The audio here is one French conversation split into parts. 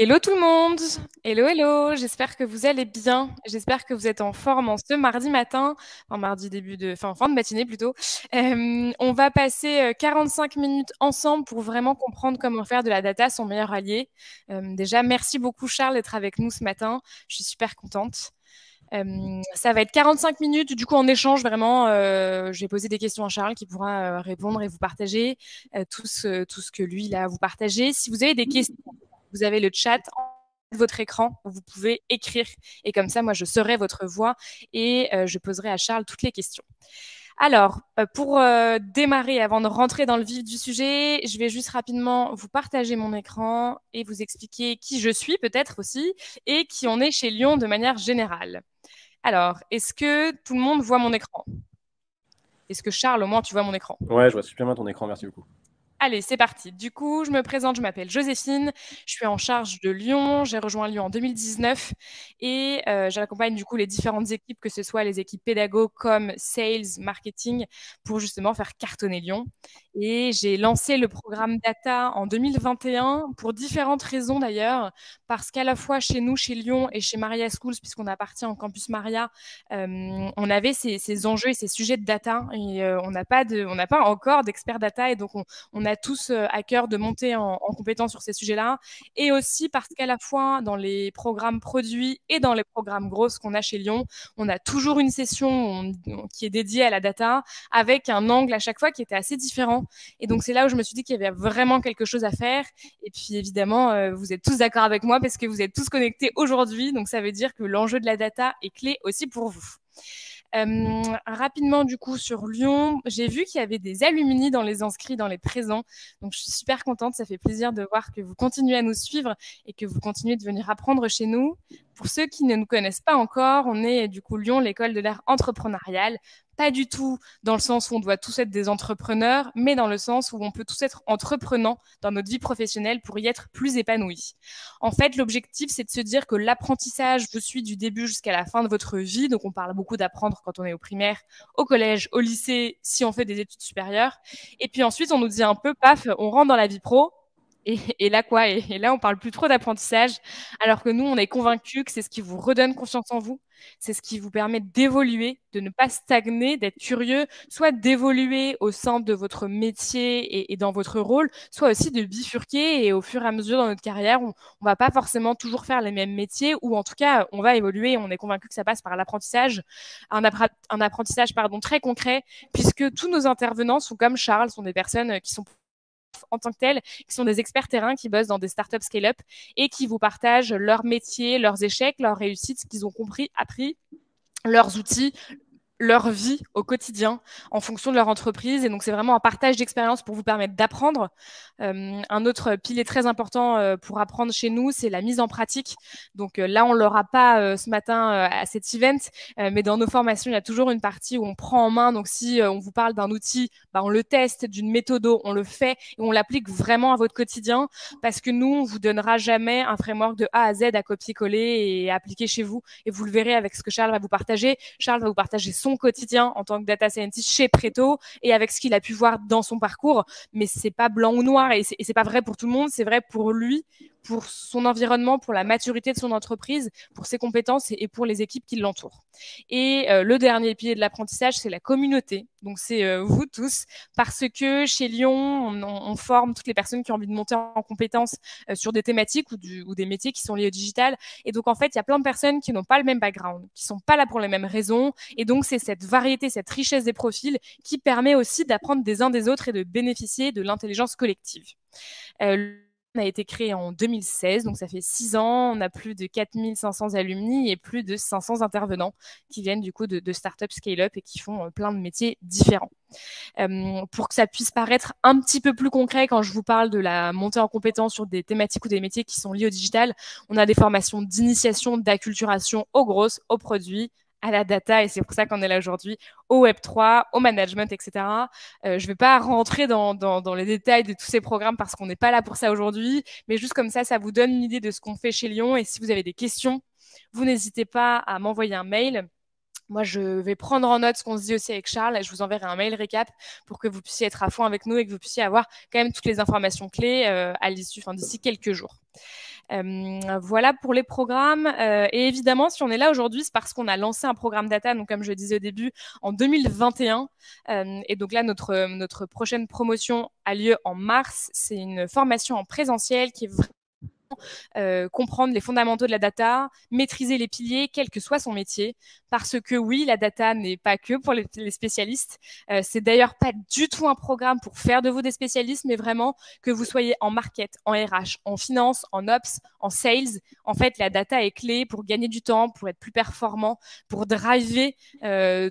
Hello tout le monde! Hello, hello! J'espère que vous allez bien. J'espère que vous êtes en forme en ce mardi matin, enfin mardi fin de matinée plutôt. On va passer 45 minutes ensemble pour vraiment comprendre comment faire de la data son meilleur allié. Déjà, merci beaucoup Charles d'être avec nous ce matin. Je suis super contente. Ça va être 45 minutes, du coup en échange vraiment. Je vais poser des questions à Charles qui pourra répondre et vous partager tout ce que lui il a à vous partager. Si vous avez des questions, vous avez le chat de votre écran où vous pouvez écrire. Et comme ça, moi, je saurai votre voix et je poserai à Charles toutes les questions. Alors, pour démarrer, avant de rentrer dans le vif du sujet, je vais juste rapidement vous partager mon écran et vous expliquer qui je suis peut-être aussi et qui on est chez Lyon de manière générale. Alors, est-ce que tout le monde voit mon écran? Est-ce que Charles, au moins, tu vois mon écran? Ouais, je vois super bien ton écran, merci beaucoup. Allez, c'est parti. Du coup, je me présente, je m'appelle Joséphine, je suis en charge de Lyon, j'ai rejoint Lyon en 2019 et j'accompagne du coup les différentes équipes, que ce soit les équipes pédago comme sales, marketing, pour justement faire cartonner Lyon. Et j'ai lancé le programme Data en 2021 pour différentes raisons d'ailleurs, parce qu'à la fois chez nous, chez Lyon et chez Maria Schools, puisqu'on appartient au campus Maria, on avait ces enjeux et ces sujets de data et on n'a pas encore d'experts data et donc on a tous à cœur de monter en compétence sur ces sujets-là. Et aussi parce qu'à la fois, dans les programmes produits et dans les programmes grosses qu'on a chez Lyon, on a toujours une session qui est dédiée à la data avec un angle à chaque fois qui était assez différent. Et donc, c'est là où je me suis dit qu'il y avait vraiment quelque chose à faire. Et puis, évidemment, vous êtes tous d'accord avec moi parce que vous êtes tous connectés aujourd'hui. Donc, ça veut dire que l'enjeu de la data est clé aussi pour vous. Rapidement, du coup, sur Lyon, j'ai vu qu'il y avait des alumni dans les inscrits, dans les présents. Donc, je suis super contente. Ça fait plaisir de voir que vous continuez à nous suivre et que vous continuez de venir apprendre chez nous. Pour ceux qui ne nous connaissent pas encore, on est du coup Lyon, l'école de l'art entrepreneurial. Pas du tout dans le sens où on doit tous être des entrepreneurs, mais dans le sens où on peut tous être entreprenants dans notre vie professionnelle pour y être plus épanouis. En fait, l'objectif, c'est de se dire que l'apprentissage vous suit du début jusqu'à la fin de votre vie. Donc, on parle beaucoup d'apprendre quand on est au primaire, au collège, au lycée, si on fait des études supérieures. Et puis ensuite, on nous dit un peu, paf, on rentre dans la vie pro. Et là, quoi? Et là, on parle plus trop d'apprentissage, alors que nous, on est convaincus que c'est ce qui vous redonne confiance en vous, c'est ce qui vous permet d'évoluer, de ne pas stagner, d'être curieux, soit d'évoluer au sein de votre métier et dans votre rôle, soit aussi de bifurquer et au fur et à mesure dans notre carrière, on va pas forcément toujours faire les mêmes métiers, ou en tout cas, on va évoluer. On est convaincu que ça passe par l'apprentissage, un apprentissage pardon, très concret, puisque tous nos intervenants sont comme Charles, sont des personnes qui sont en tant que tels, qui sont des experts terrain qui bossent dans des startups scale-up et qui vous partagent leur métier, leurs échecs, leurs réussites, ce qu'ils ont compris, appris, leurs outils, leur vie au quotidien en fonction de leur entreprise. Et donc, c'est vraiment un partage d'expérience pour vous permettre d'apprendre. Un autre pilier très important pour apprendre chez nous, c'est la mise en pratique. Donc là, on ne l'aura pas ce matin à cet event, mais dans nos formations, il y a toujours une partie où on prend en main. Donc, si on vous parle d'un outil, on le teste, d'une méthode, on le fait et on l'applique vraiment à votre quotidien parce que nous, on vous donnera jamais un framework de A à Z à copier-coller et à appliquer chez vous. Et vous le verrez avec ce que Charles va vous partager. Charles va vous partager son quotidien en tant que data scientist chez Preto et avec ce qu'il a pu voir dans son parcours. Mais c'est pas blanc ou noir et c'est pas vrai pour tout le monde, c'est vrai pour lui, pour son environnement, pour la maturité de son entreprise, pour ses compétences et pour les équipes qui l'entourent. Et le dernier pilier de l'apprentissage, c'est la communauté. Donc c'est vous tous, parce que chez Lyon, on forme toutes les personnes qui ont envie de monter en compétences sur des thématiques ou des métiers qui sont liés au digital. Et donc en fait, il y a plein de personnes qui n'ont pas le même background, qui sont pas là pour les mêmes raisons. Et donc c'est cette variété, cette richesse des profils qui permet aussi d'apprendre des uns des autres et de bénéficier de l'intelligence collective. On a été créé en 2016, donc ça fait 6 ans. On a plus de 4500 alumni et plus de 500 intervenants qui viennent du coup de startups scale-up et qui font plein de métiers différents. Pour que ça puisse paraître un petit peu plus concret quand je vous parle de la montée en compétence sur des thématiques ou des métiers qui sont liés au digital, on a des formations d'initiation, d'acculturation aux grosses, aux produits, à la data, et c'est pour ça qu'on est là aujourd'hui, au Web3, au management, etc. Je ne vais pas rentrer dans les détails de tous ces programmes parce qu'on n'est pas là pour ça aujourd'hui, mais juste comme ça vous donne une idée de ce qu'on fait chez Lyon. Et si vous avez des questions, vous n'hésitez pas à m'envoyer un mail. Moi, je vais prendre en note ce qu'on se dit aussi avec Charles et je vous enverrai un mail récap pour que vous puissiez être à fond avec nous et que vous puissiez avoir quand même toutes les informations clés à l'issue, d'ici quelques jours. Voilà pour les programmes. Et évidemment, si on est là aujourd'hui, c'est parce qu'on a lancé un programme data, donc comme je disais au début, en 2021. Et donc là, notre prochaine promotion a lieu en mars. C'est une formation en présentiel qui est comprendre les fondamentaux de la data, maîtriser les piliers, quel que soit son métier. Parce que oui, la data n'est pas que pour les spécialistes. C'est d'ailleurs pas du tout un programme pour faire de vous des spécialistes, mais vraiment que vous soyez en market, en RH, en finance, en ops, en sales. En fait, la data est clé pour gagner du temps, pour être plus performant, pour driver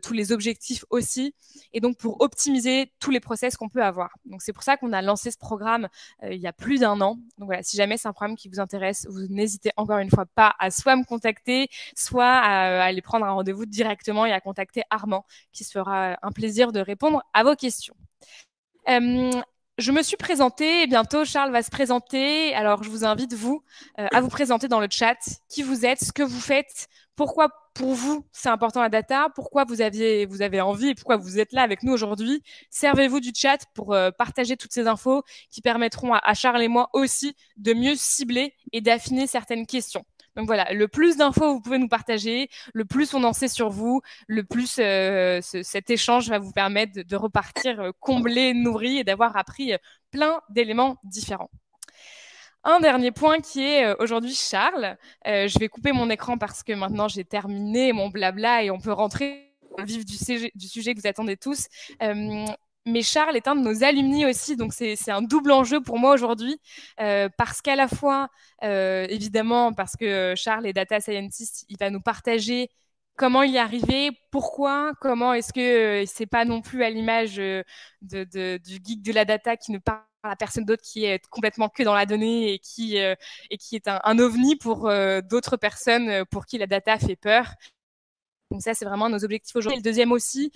tous les objectifs aussi, et donc pour optimiser tous les process qu'on peut avoir. Donc c'est pour ça qu'on a lancé ce programme il y a plus d'1 an. Donc voilà, si jamais c'est un programme qui vous intéresse, vous n'hésitez encore une fois pas à soit me contacter, soit à aller prendre un rendez-vous directement et à contacter Armand, qui se fera un plaisir de répondre à vos questions. Je me suis présentée et bientôt Charles va se présenter. Alors je vous invite, vous, à vous présenter dans le chat qui vous êtes, ce que vous faites, pourquoi pour vous c'est important la data, pourquoi vous avez envie et pourquoi vous êtes là avec nous aujourd'hui. Servez-vous du chat pour partager toutes ces infos qui permettront à Charles et moi aussi de mieux cibler et d'affiner certaines questions. Donc voilà, le plus d'infos vous pouvez nous partager, le plus on en sait sur vous, le plus cet échange va vous permettre de repartir comblé, nourri et d'avoir appris plein d'éléments différents. Un dernier point qui est aujourd'hui Charles. Je vais couper mon écran parce que maintenant j'ai terminé mon blabla et on peut rentrer dans le vif du sujet que vous attendez tous. Mais Charles est un de nos alumni aussi, donc c'est un double enjeu pour moi aujourd'hui, parce qu'à la fois, évidemment, parce que Charles est data scientist, il va nous partager comment il y est arrivé, pourquoi, comment est-ce que c'est pas non plus à l'image du geek de la data qui ne parle à personne d'autre, qui est complètement que dans la donnée et qui est un ovni pour d'autres personnes pour qui la data fait peur. Donc ça, c'est vraiment nos objectifs aujourd'hui. Et le deuxième aussi,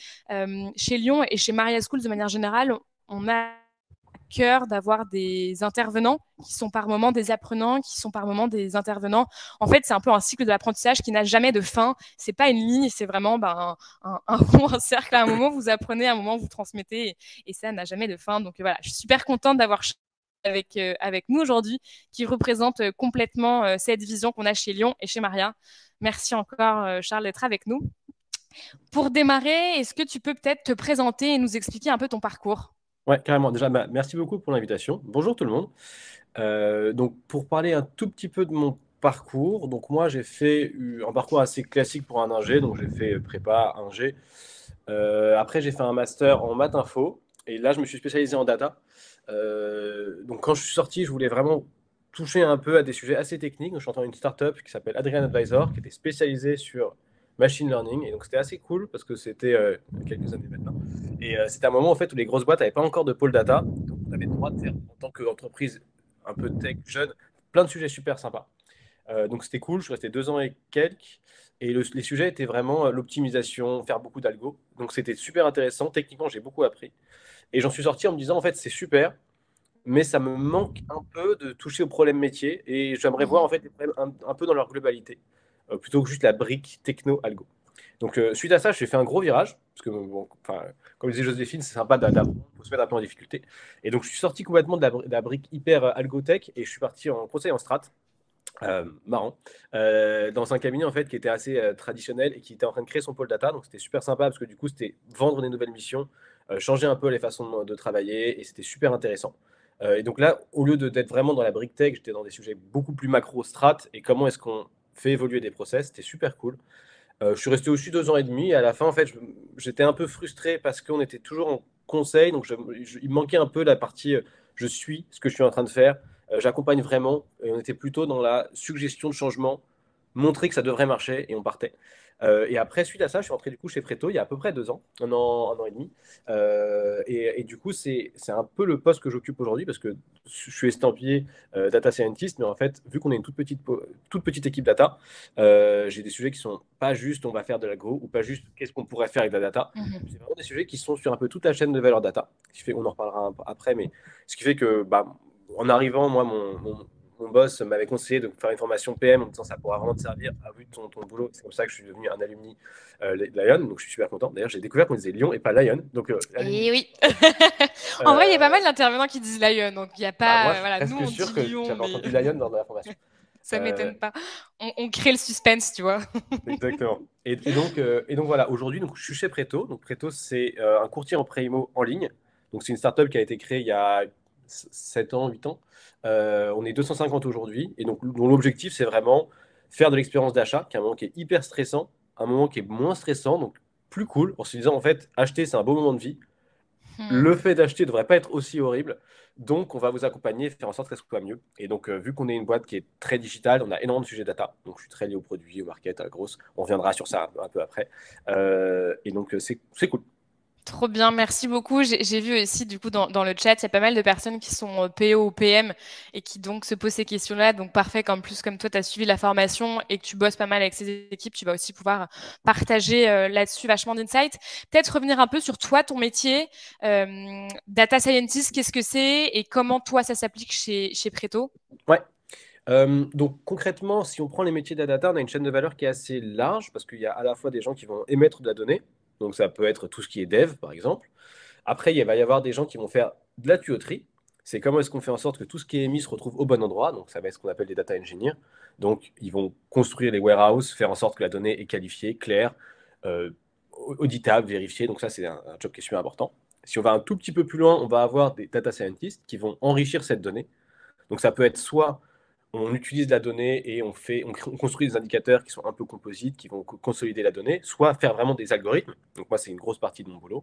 chez Lyon et chez Maria Schools de manière générale, on a à cœur d'avoir des intervenants qui sont par moments des apprenants, qui sont par moments des intervenants. En fait, c'est un peu un cycle de l'apprentissage qui n'a jamais de fin. C'est pas une ligne, c'est vraiment un rond, un cercle. À un moment, vous apprenez, à un moment, vous transmettez, et ça n'a jamais de fin. Donc voilà, je suis super contente d'avoir avec nous aujourd'hui, qui représente complètement cette vision qu'on a chez Lyon et chez Maria. Merci encore, Charles, d'être avec nous. Pour démarrer, est-ce que tu peux peut-être te présenter et nous expliquer un peu ton parcours? Ouais, carrément. Déjà, merci beaucoup pour l'invitation. Bonjour tout le monde. Donc, pour parler un tout petit peu de mon parcours, donc moi, j'ai fait un parcours assez classique pour un ingé. Donc, j'ai fait prépa, ingé. Après, j'ai fait un master en maths info. Et là, je me suis spécialisé en data. Donc, quand je suis sorti, je voulais vraiment toucher un peu à des sujets assez techniques. Donc, je suis entré dans une startup qui s'appelle Adrian Advisor, qui était spécialisée sur machine learning. Et donc, c'était assez cool parce que c'était quelques années maintenant. Et c'était un moment en fait où les grosses boîtes n'avaient pas encore de pôle data. Donc, on avait le droit de faire, en tant qu'entreprise un peu tech, jeune, plein de sujets super sympas. Donc, c'était cool. Je suis resté 2 ans et quelques. Et les sujets étaient vraiment l'optimisation, faire beaucoup d'algo. Donc, c'était super intéressant. Techniquement, j'ai beaucoup appris. Et j'en suis sorti en me disant, en fait, c'est super, mais ça me manque un peu de toucher aux problèmes métiers. Et j'aimerais voir en fait les problèmes un peu dans leur globalité, plutôt que juste la brique techno-algo. Donc, suite à ça, j'ai fait un gros virage, parce que, bon, comme disait Joséphine, c'est sympa d'apprendre, il faut se mettre un peu en difficulté. Et donc, je suis sorti complètement de la brique hyper algotech et je suis parti en conseil en strat, marrant, dans un cabinet en fait qui était assez traditionnel et qui était en train de créer son pôle data. Donc, c'était super sympa parce que du coup, c'était vendre des nouvelles missions, changer un peu les façons de travailler et c'était super intéressant. Et donc là, au lieu d'être vraiment dans la brique tech, j'étais dans des sujets beaucoup plus macro strat et comment est-ce qu'on fait évoluer des process. C'était super cool. Je suis resté aussi 2 ans et demi. Et à la fin, en fait, j'étais un peu frustré parce qu'on était toujours en conseil. Donc, il me manquait un peu la partie je suis ce que je suis en train de faire. J'accompagne vraiment. Et on était plutôt dans la suggestion de changement, montrer que ça devrait marcher et on partait. Et après, suite à ça, je suis rentré du coup chez Preto il y a à peu près 2 ans, un an et demi. Et du coup, c'est un peu le poste que j'occupe aujourd'hui parce que je suis estampillé data scientist, mais en fait, vu qu'on est une toute petite équipe data, j'ai des sujets qui sont pas juste on va faire de l'agro ou pas juste qu'est-ce qu'on pourrait faire avec la data. C'est vraiment des sujets qui sont sur un peu toute la chaîne de valeur data. Ce qui fait, on en reparlera après, mais ce qui fait que en arrivant, moi, mon boss m'avait conseillé de faire une formation PM en me disant ça pourra vraiment te servir à vue de ton boulot. C'est comme ça que je suis devenu un alumni de Lyon, donc je suis super content. D'ailleurs, j'ai découvert qu'on disait Lyon et pas Lyon. Donc, Et oui. En vrai, il y a pas mal d'intervenants qui disent Lyon, donc il n'y a pas. moi, je suis Voilà, nous presque on sûr dit que Lyon, j'avais mais. entendu Lyon dans la formation. Ça m'étonne pas. On crée le suspense, tu vois. Exactement. Et donc voilà, aujourd'hui, donc, je suis chez Preto. Donc Preto, c'est un courtier en pré-IMO en ligne. Donc c'est une startup qui a été créée il y a 7 ans, 8 ans. On est 250 aujourd'hui. Et donc dont l'objectif, c'est vraiment faire de l'expérience d'achat, qui est un moment qui est hyper stressant, un moment qui est moins stressant, donc plus cool, en se disant, en fait, acheter, c'est un beau moment de vie. Hmm. Le fait d'acheter ne devrait pas être aussi horrible. Donc, on va vous accompagner et faire en sorte que ça soit mieux. Et donc, vu qu'on est une boîte qui est très digitale, on a énormément de sujets data. Donc, je suis très lié aux produits, au market, à la grosse. On reviendra sur ça un peu après. Et donc, c'est cool. Trop bien, merci beaucoup. J'ai vu aussi, du coup, dans le chat, il y a pas mal de personnes qui sont PO ou PM et qui donc se posent ces questions-là. Donc, parfait, qu'en plus, comme toi, tu as suivi la formation et que tu bosses pas mal avec ces équipes, tu vas aussi pouvoir partager là-dessus vachement d'insights. Peut-être revenir un peu sur toi, ton métier. Data scientist, qu'est-ce que c'est et comment toi, ça s'applique chez Preto? Ouais. Donc, concrètement, si on prend les métiers de la data, on a une chaîne de valeur qui est assez large parce qu'il y a à la fois des gens qui vont émettre de la donnée. Donc, ça peut être tout ce qui est dev, par exemple. Après, il va y avoir des gens qui vont faire de la tuyauterie. C'est comment est-ce qu'on fait en sorte que tout ce qui est émis se retrouve au bon endroit. Donc, ça va être ce qu'on appelle des data engineers. Donc, ils vont construire les warehouses, faire en sorte que la donnée est qualifiée, claire, euh, auditable, vérifiée. Donc, ça, c'est un job qui est super important. Si on va un tout petit peu plus loin, on va avoir des data scientists qui vont enrichir cette donnée. Donc, ça peut être soit on utilise la donnée et on construit des indicateurs qui sont un peu composites, qui vont consolider la donnée, soit faire vraiment des algorithmes. Donc moi, c'est une grosse partie de mon boulot.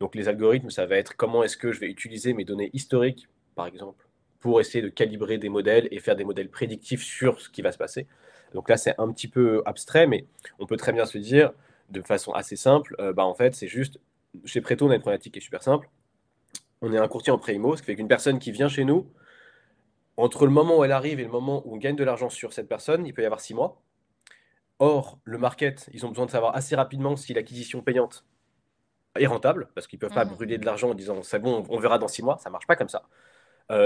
Donc les algorithmes, ça va être comment est-ce que je vais utiliser mes données historiques, par exemple, pour essayer de calibrer des modèles et faire des modèles prédictifs sur ce qui va se passer. Donc là, c'est un petit peu abstrait, mais on peut très bien se dire, de façon assez simple, en fait, c'est juste, chez Preto, on a une problématique qui est super simple. On est un courtier en pré-IMO, ce qui fait qu'une personne qui vient chez nous, entre le moment où elle arrive et le moment où on gagne de l'argent sur cette personne, il peut y avoir 6 mois. Or, le market, ils ont besoin de savoir assez rapidement si l'acquisition payante est rentable, parce qu'ils ne peuvent pas Mhm. brûler de l'argent en disant c'est bon, on verra dans 6 mois, ça ne marche pas comme ça.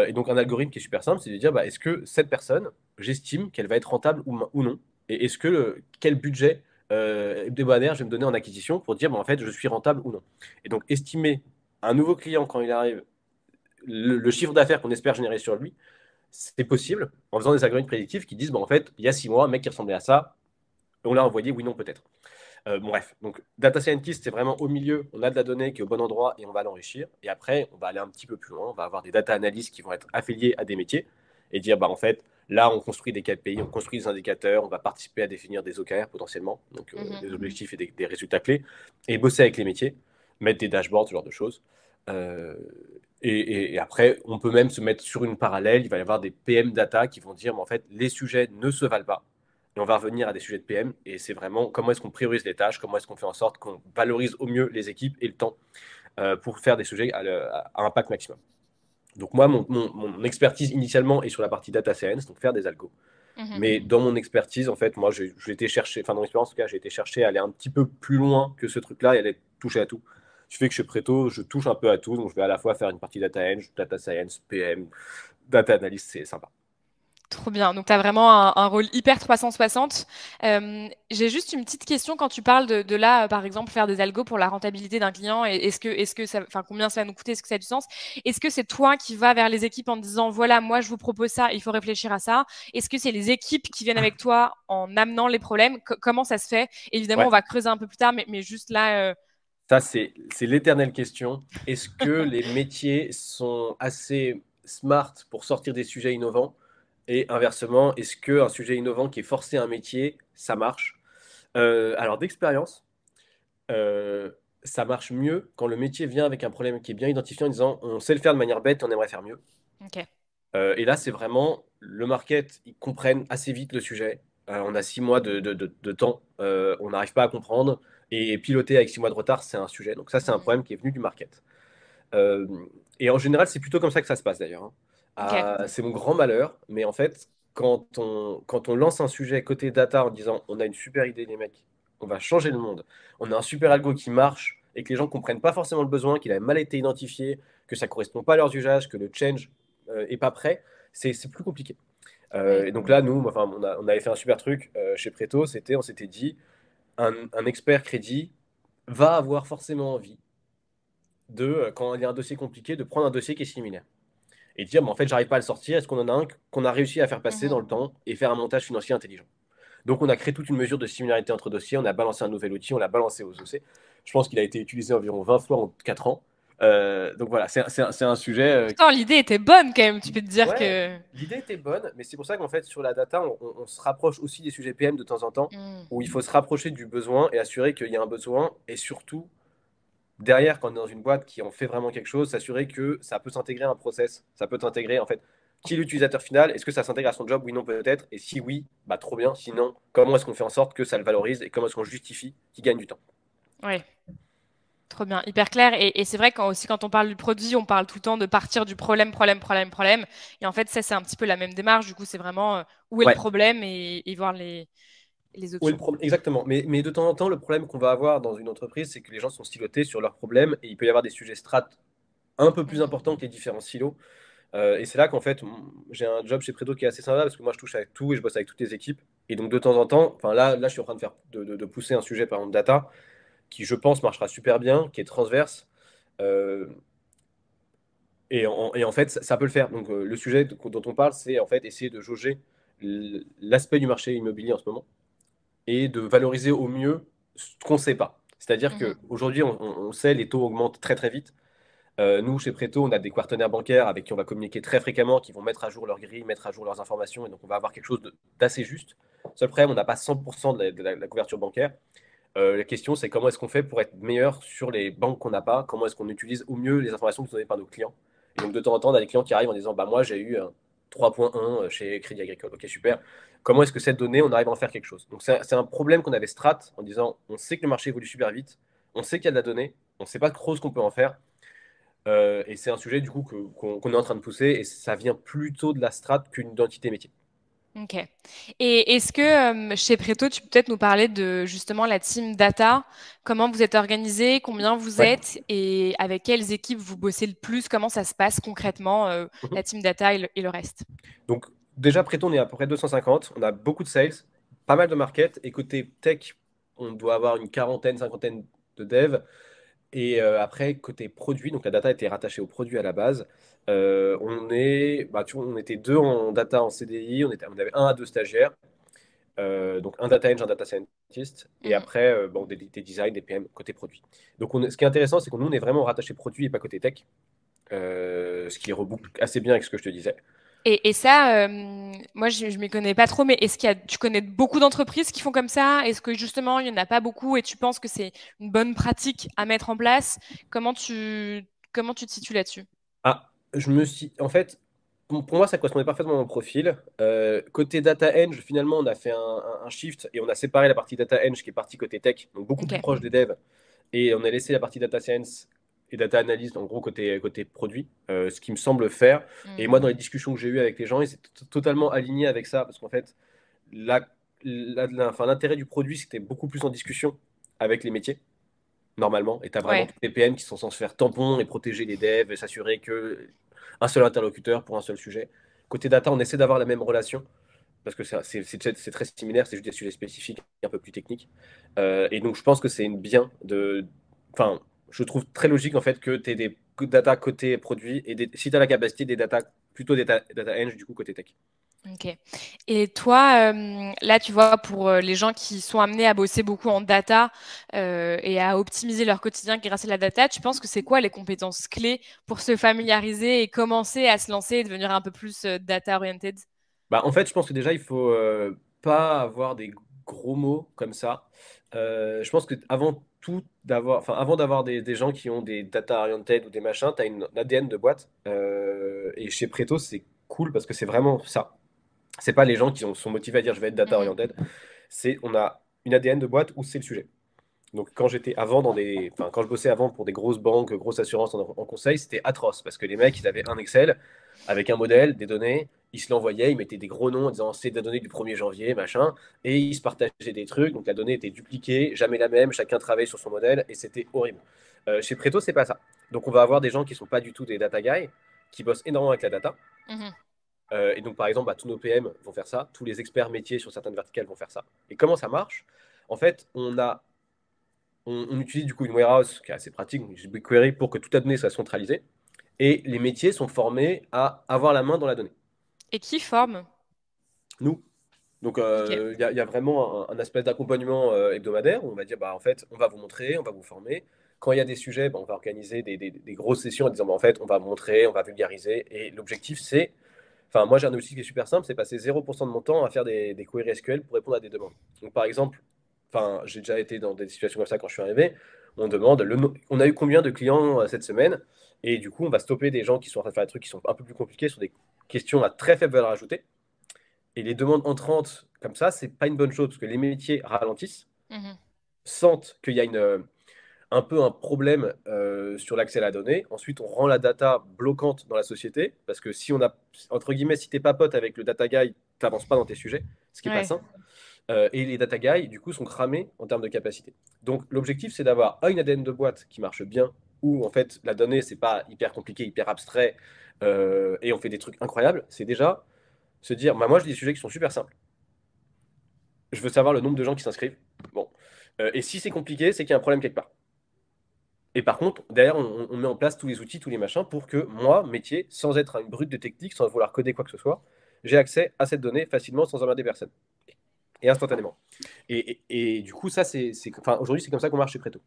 Et donc, un algorithme qui est super simple, c'est de dire est-ce que cette personne, j'estime qu'elle va être rentable ou non. Et est-ce que quel budget hebdomadaire je vais me donner en acquisition pour dire en fait, je suis rentable ou non. Et donc, estimer un nouveau client quand il arrive, le chiffre d'affaires qu'on espère générer sur lui, c'est possible en faisant des algorithmes prédictifs qui disent, en fait, il y a 6 mois, un mec qui ressemblait à ça, on l'a envoyé, oui, non, peut-être. Bon, bref, donc data scientist, c'est vraiment au milieu, on a de la donnée qui est au bon endroit et on va l'enrichir. Et après, on va aller un petit peu plus loin, on va avoir des data analysts qui vont être affiliés à des métiers et dire, en fait, là, on construit des KPI, on construit des indicateurs, on va participer à définir des OKR potentiellement, donc Mhm. des objectifs et des résultats clés, et bosser avec les métiers, mettre des dashboards, ce genre de choses. Euh, et après, on peut même se mettre sur une parallèle. Il va y avoir des PM data qui vont dire, en fait, les sujets ne se valent pas. Et on va revenir à des sujets de PM. Et c'est vraiment comment est-ce qu'on priorise les tâches, comment est-ce qu'on fait en sorte qu'on valorise au mieux les équipes et le temps pour faire des sujets à impact maximum. Donc moi, mon expertise initialement est sur la partie data science, donc faire des algos. Mhm. Mais dans mon expertise, en fait, moi, j'ai été chercher, enfin dans mon expérience, en tout cas, j'ai été chercher à aller un petit peu plus loin que ce truc-là et aller toucher à tout. Ce qui fait que chez Preto, je touche un peu à tout. Donc, je vais à la fois faire une partie data eng, data science, PM, data analyst, c'est sympa. Trop bien. Donc, tu as vraiment un rôle hyper 360. J'ai juste une petite question quand tu parles de là, par exemple, faire des algos pour la rentabilité d'un client. Et est-ce que ça, enfin, combien ça va nous coûter? Est-ce que ça a du sens? Est-ce que c'est toi qui vas vers les équipes en disant, voilà, moi, je vous propose ça, il faut réfléchir à ça? Est-ce que c'est les équipes qui viennent avec toi en amenant les problèmes? Comment ça se fait? Évidemment, on Ouais, va creuser un peu plus tard, mais juste là, ça, c'est l'éternelle question. Est-ce que les métiers sont assez smart pour sortir des sujets innovants? Et inversement, est-ce qu'un sujet innovant qui est forcé à un métier, ça marche? Alors, d'expérience, euh, ça marche mieux quand le métier vient avec un problème qui est bien identifié en disant on sait le faire de manière bête, on aimerait faire mieux. ok. Et là, c'est vraiment le market, ils comprennent assez vite le sujet. On a 6 mois de temps, on n'arrive pas à comprendre. Et piloter avec 6 mois de retard, c'est un sujet. Donc ça, c'est un Mhm. problème qui est venu du market. Euh, et en général, c'est plutôt comme ça que ça se passe d'ailleurs, hein. Ok. C'est mon grand malheur, mais en fait, quand on lance un sujet côté data en disant on a une super idée, les mecs, on va changer le monde, on a un super algo qui marche et que les gens ne comprennent pas forcément le besoin, qu'il a mal été identifié, que ça ne correspond pas à leurs usages, que le change est pas prêt, c'est plus compliqué. Ouais. Et donc là, nous, enfin, on avait fait un super truc chez Preto, on s'était dit, un expert crédit va avoir forcément envie de, quand il y a un dossier compliqué, de prendre un dossier qui est similaire. et dire, mais en fait, j'arrive pas à le sortir. Est-ce qu'on en a un qu'on a réussi à faire passer Mhm. dans le temps et faire un montage financier intelligent? Donc, on a créé toute une mesure de similarité entre dossiers. On a balancé un nouvel outil, on l'a balancé aux OC. Je pense qu'il a été utilisé environ 20 fois en 4 ans. Donc voilà, c'est un sujet. Pourtant, l'idée était bonne quand même. Tu peux te dire Ouais, que. l'idée était bonne, mais c'est pour ça qu'en fait, sur la data, on se rapproche aussi des sujets PM de temps en temps, Mm. où il faut se rapprocher du besoin et assurer qu'il y a un besoin, et surtout, derrière, quand on est dans une boîte qui en fait vraiment quelque chose, s'assurer que ça peut s'intégrer à un process, ça peut s'intégrer, en fait, qui est l'utilisateur final, est-ce que ça s'intègre à son job, oui, non, peut-être, et si oui, bah trop bien, sinon, comment est-ce qu'on fait en sorte que ça le valorise, et comment est-ce qu'on justifie qu'il gagne du temps? Ouais. Trop bien, hyper clair. Et c'est vrai aussi quand on parle du produit, on parle tout le temps de partir du problème, problème, problème, problème. Et en fait, ça, c'est un petit peu la même démarche. Du coup, c'est vraiment où est le Ouais, problème et voir les oui, options. exactement. Mais de temps en temps, le problème qu'on va avoir dans une entreprise, c'est que les gens sont silotés sur leurs problèmes, et il peut y avoir des sujets strates un peu plus Mhm. importants que les différents silos. Et c'est là qu'en fait, j'ai un job chez Preto qui est assez sympa parce que moi, je touche avec tout et je bosse avec toutes les équipes. Et donc, de temps en temps, enfin là, je suis en train de de pousser un sujet, par exemple, data, qui, je pense, marchera super bien, qui est transverse. Euh, et en fait, ça peut le faire. Donc, le sujet dont on parle, c'est en fait essayer de jauger l'aspect du marché immobilier en ce moment et de valoriser au mieux ce qu'on ne sait pas. C'est-à-dire Mhm. qu'aujourd'hui, on sait les taux augmentent très très vite. Nous, chez Preto, on a des partenaires bancaires avec qui on va communiquer très fréquemment, qui vont mettre à jour leurs grilles, mettre à jour leurs informations, et donc on va avoir quelque chose d'assez juste. Seul problème, on n'a pas 100% de la couverture bancaire. La question, c'est comment est-ce qu'on fait pour être meilleur sur les banques qu'on n'a pas, comment est-ce qu'on utilise au mieux les informations qui sont données par nos clients. Et donc de temps en temps, on a des clients qui arrivent en disant, bah moi j'ai eu un 3.1 chez Crédit Agricole, ok super. Comment est-ce que cette donnée, on arrive à en faire quelque chose? Donc c'est un problème qu'on avait strat en disant, on sait que le marché évolue super vite, on sait qu'il y a de la donnée, on ne sait pas trop ce qu'on peut en faire. Et c'est un sujet du coup qu'on est en train de pousser et ça vient plutôt de la strat qu'une identité métier. Ok. Et est-ce que chez Preto, tu peux peut-être nous parler de justement la team data, comment vous êtes organisé, combien vous Ouais. êtes et avec quelles équipes vous bossez le plus, comment ça se passe concrètement, Mhm. la team data et le reste? Donc déjà, Préton, on est à peu près 250. On a beaucoup de sales, pas mal de market. Et côté tech, on doit avoir une quarantaine, cinquantaine de devs. Et après, côté produit, donc la data était rattachée au produit à la base. On était deux en data en CDI. On avait un à deux stagiaires. Donc un data eng, un data scientist. Et Mhm. après, bon, des design, des PM côté produit. Donc ce qui est intéressant, c'est que nous, on est vraiment rattaché produit et pas côté tech. Ce qui reboucle assez bien avec ce que je te disais. Et ça, moi, je m'y connais pas trop, mais est-ce tu connais beaucoup d'entreprises qui font comme ça? Est-ce que justement, il y en a pas beaucoup et tu penses que c'est une bonne pratique à mettre en place? Comment tu te situes là-dessus? Ah, En fait, pour moi, ça correspondait parfaitement à mon profil. Côté data eng, finalement, on a fait un shift et on a séparé la partie data eng qui est partie côté tech, donc beaucoup plus Ok. proche des devs, et on a laissé la partie data science et data analyst, en gros, côté produit, ce qui me semble faire. Et Hmm. moi, dans les discussions que j'ai eues avec les gens, ils étaient totalement alignés avec ça, parce qu'en fait, enfin, l'intérêt du produit, c'était beaucoup plus en discussion avec les métiers normalement. Et tu as vraiment Ouais. tous les PM qui sont censés faire tampon et protéger les devs et s'assurer que un seul interlocuteur pour un seul sujet. Côté data, on essaie d'avoir la même relation parce que c'est très similaire, c'est juste des sujets spécifiques, un peu plus techniques. Et donc, je pense que c'est une bien de. Enfin, je trouve très logique en fait que tu aies des data côté produit et si tu as la capacité, des data plutôt des data eng du coup côté tech. Ok. Et toi, là, tu vois, pour les gens qui sont amenés à bosser beaucoup en data et à optimiser leur quotidien grâce à la data, tu penses que c'est quoi les compétences clés pour se familiariser et commencer à se lancer et devenir un peu plus data-oriented? Bah, en fait, je pense que déjà, il faut pas avoir des gros mots comme ça. Je pense que avant tout, avant d'avoir des gens qui ont des data oriented ou des machins, tu as une ADN de boîte. Et chez Preto, c'est cool parce que c'est vraiment ça. C'est pas les gens qui sont motivés à dire je vais être data Mhm. oriented. On a une ADN de boîte où c'est le sujet. Donc quand j'étais avant enfin quand je bossais avant pour des grosses banques, grosses assurances en conseil, c'était atroce parce que les mecs ils avaient un Excel avec un modèle, des données, ils se l'envoyaient, ils mettaient des gros noms en disant c'est de la donnée du 1er janvier, machin, et ils se partageaient des trucs, donc la donnée était dupliquée, jamais la même, chacun travaillait sur son modèle et c'était horrible. Chez Preto c'est pas ça. Donc on va avoir des gens qui sont pas du tout des data guys, qui bossent énormément avec la data. Mhm. Et donc par exemple, bah, tous nos PM vont faire ça, tous les experts métiers sur certaines verticales vont faire ça. Et comment ça marche? En fait, on utilise du coup une warehouse qui est assez pratique, donc BigQuery, pour que toute la donnée soit centralisée. Et les métiers sont formés à avoir la main dans la donnée. Et qui forme? Nous. Donc, Ok. y a vraiment un aspect d'accompagnement hebdomadaire où on va dire, bah, en fait, on va vous montrer, on va vous former. Quand il y a des sujets, bah, on va organiser des grosses sessions en disant, bah, en fait, on va montrer, on va vulgariser. Et l'objectif, c'est, enfin, moi, j'ai un outil qui est super simple, c'est passer 0% de mon temps à faire des queries SQL pour répondre à des demandes. Donc, par exemple, enfin, j'ai déjà été dans des situations comme ça quand je suis arrivé. On demande, on a eu combien de clients cette semaine? Et du coup, on va stopper des gens qui sont en train de faire des trucs qui sont un peu plus compliqués sur des questions à très faible valeur ajoutée. Et les demandes entrantes comme ça, c'est pas une bonne chose parce que les métiers ralentissent, Mhm. sentent qu'il y a un peu un problème sur l'accès à la donnée. Ensuite, on rend la data bloquante dans la société parce que si on a, entre guillemets, si t'es pas pote avec le data guy, t'avances pas dans tes sujets, ce qui est pas Ouais. sain. Et les data guys, du coup, sont cramés en termes de capacité. Donc, l'objectif, c'est d'avoir une ADN de boîte qui marche bien, où en fait, la donnée, c'est pas hyper compliqué, hyper abstrait, et on fait des trucs incroyables. C'est déjà se dire, bah, moi, j'ai des sujets qui sont super simples. Je veux savoir le nombre de gens qui s'inscrivent. Bon. Et si c'est compliqué, c'est qu'il y a un problème quelque part. Et par contre, derrière, on met en place tous les outils, tous les machins pour que moi, métier, sans être une brute de technique, sans vouloir coder quoi que ce soit, j'ai accès à cette donnée facilement sans emmerder personne et instantanément. Et du coup, ça, enfin, aujourd'hui, c'est comme ça qu'on marche chez Preto.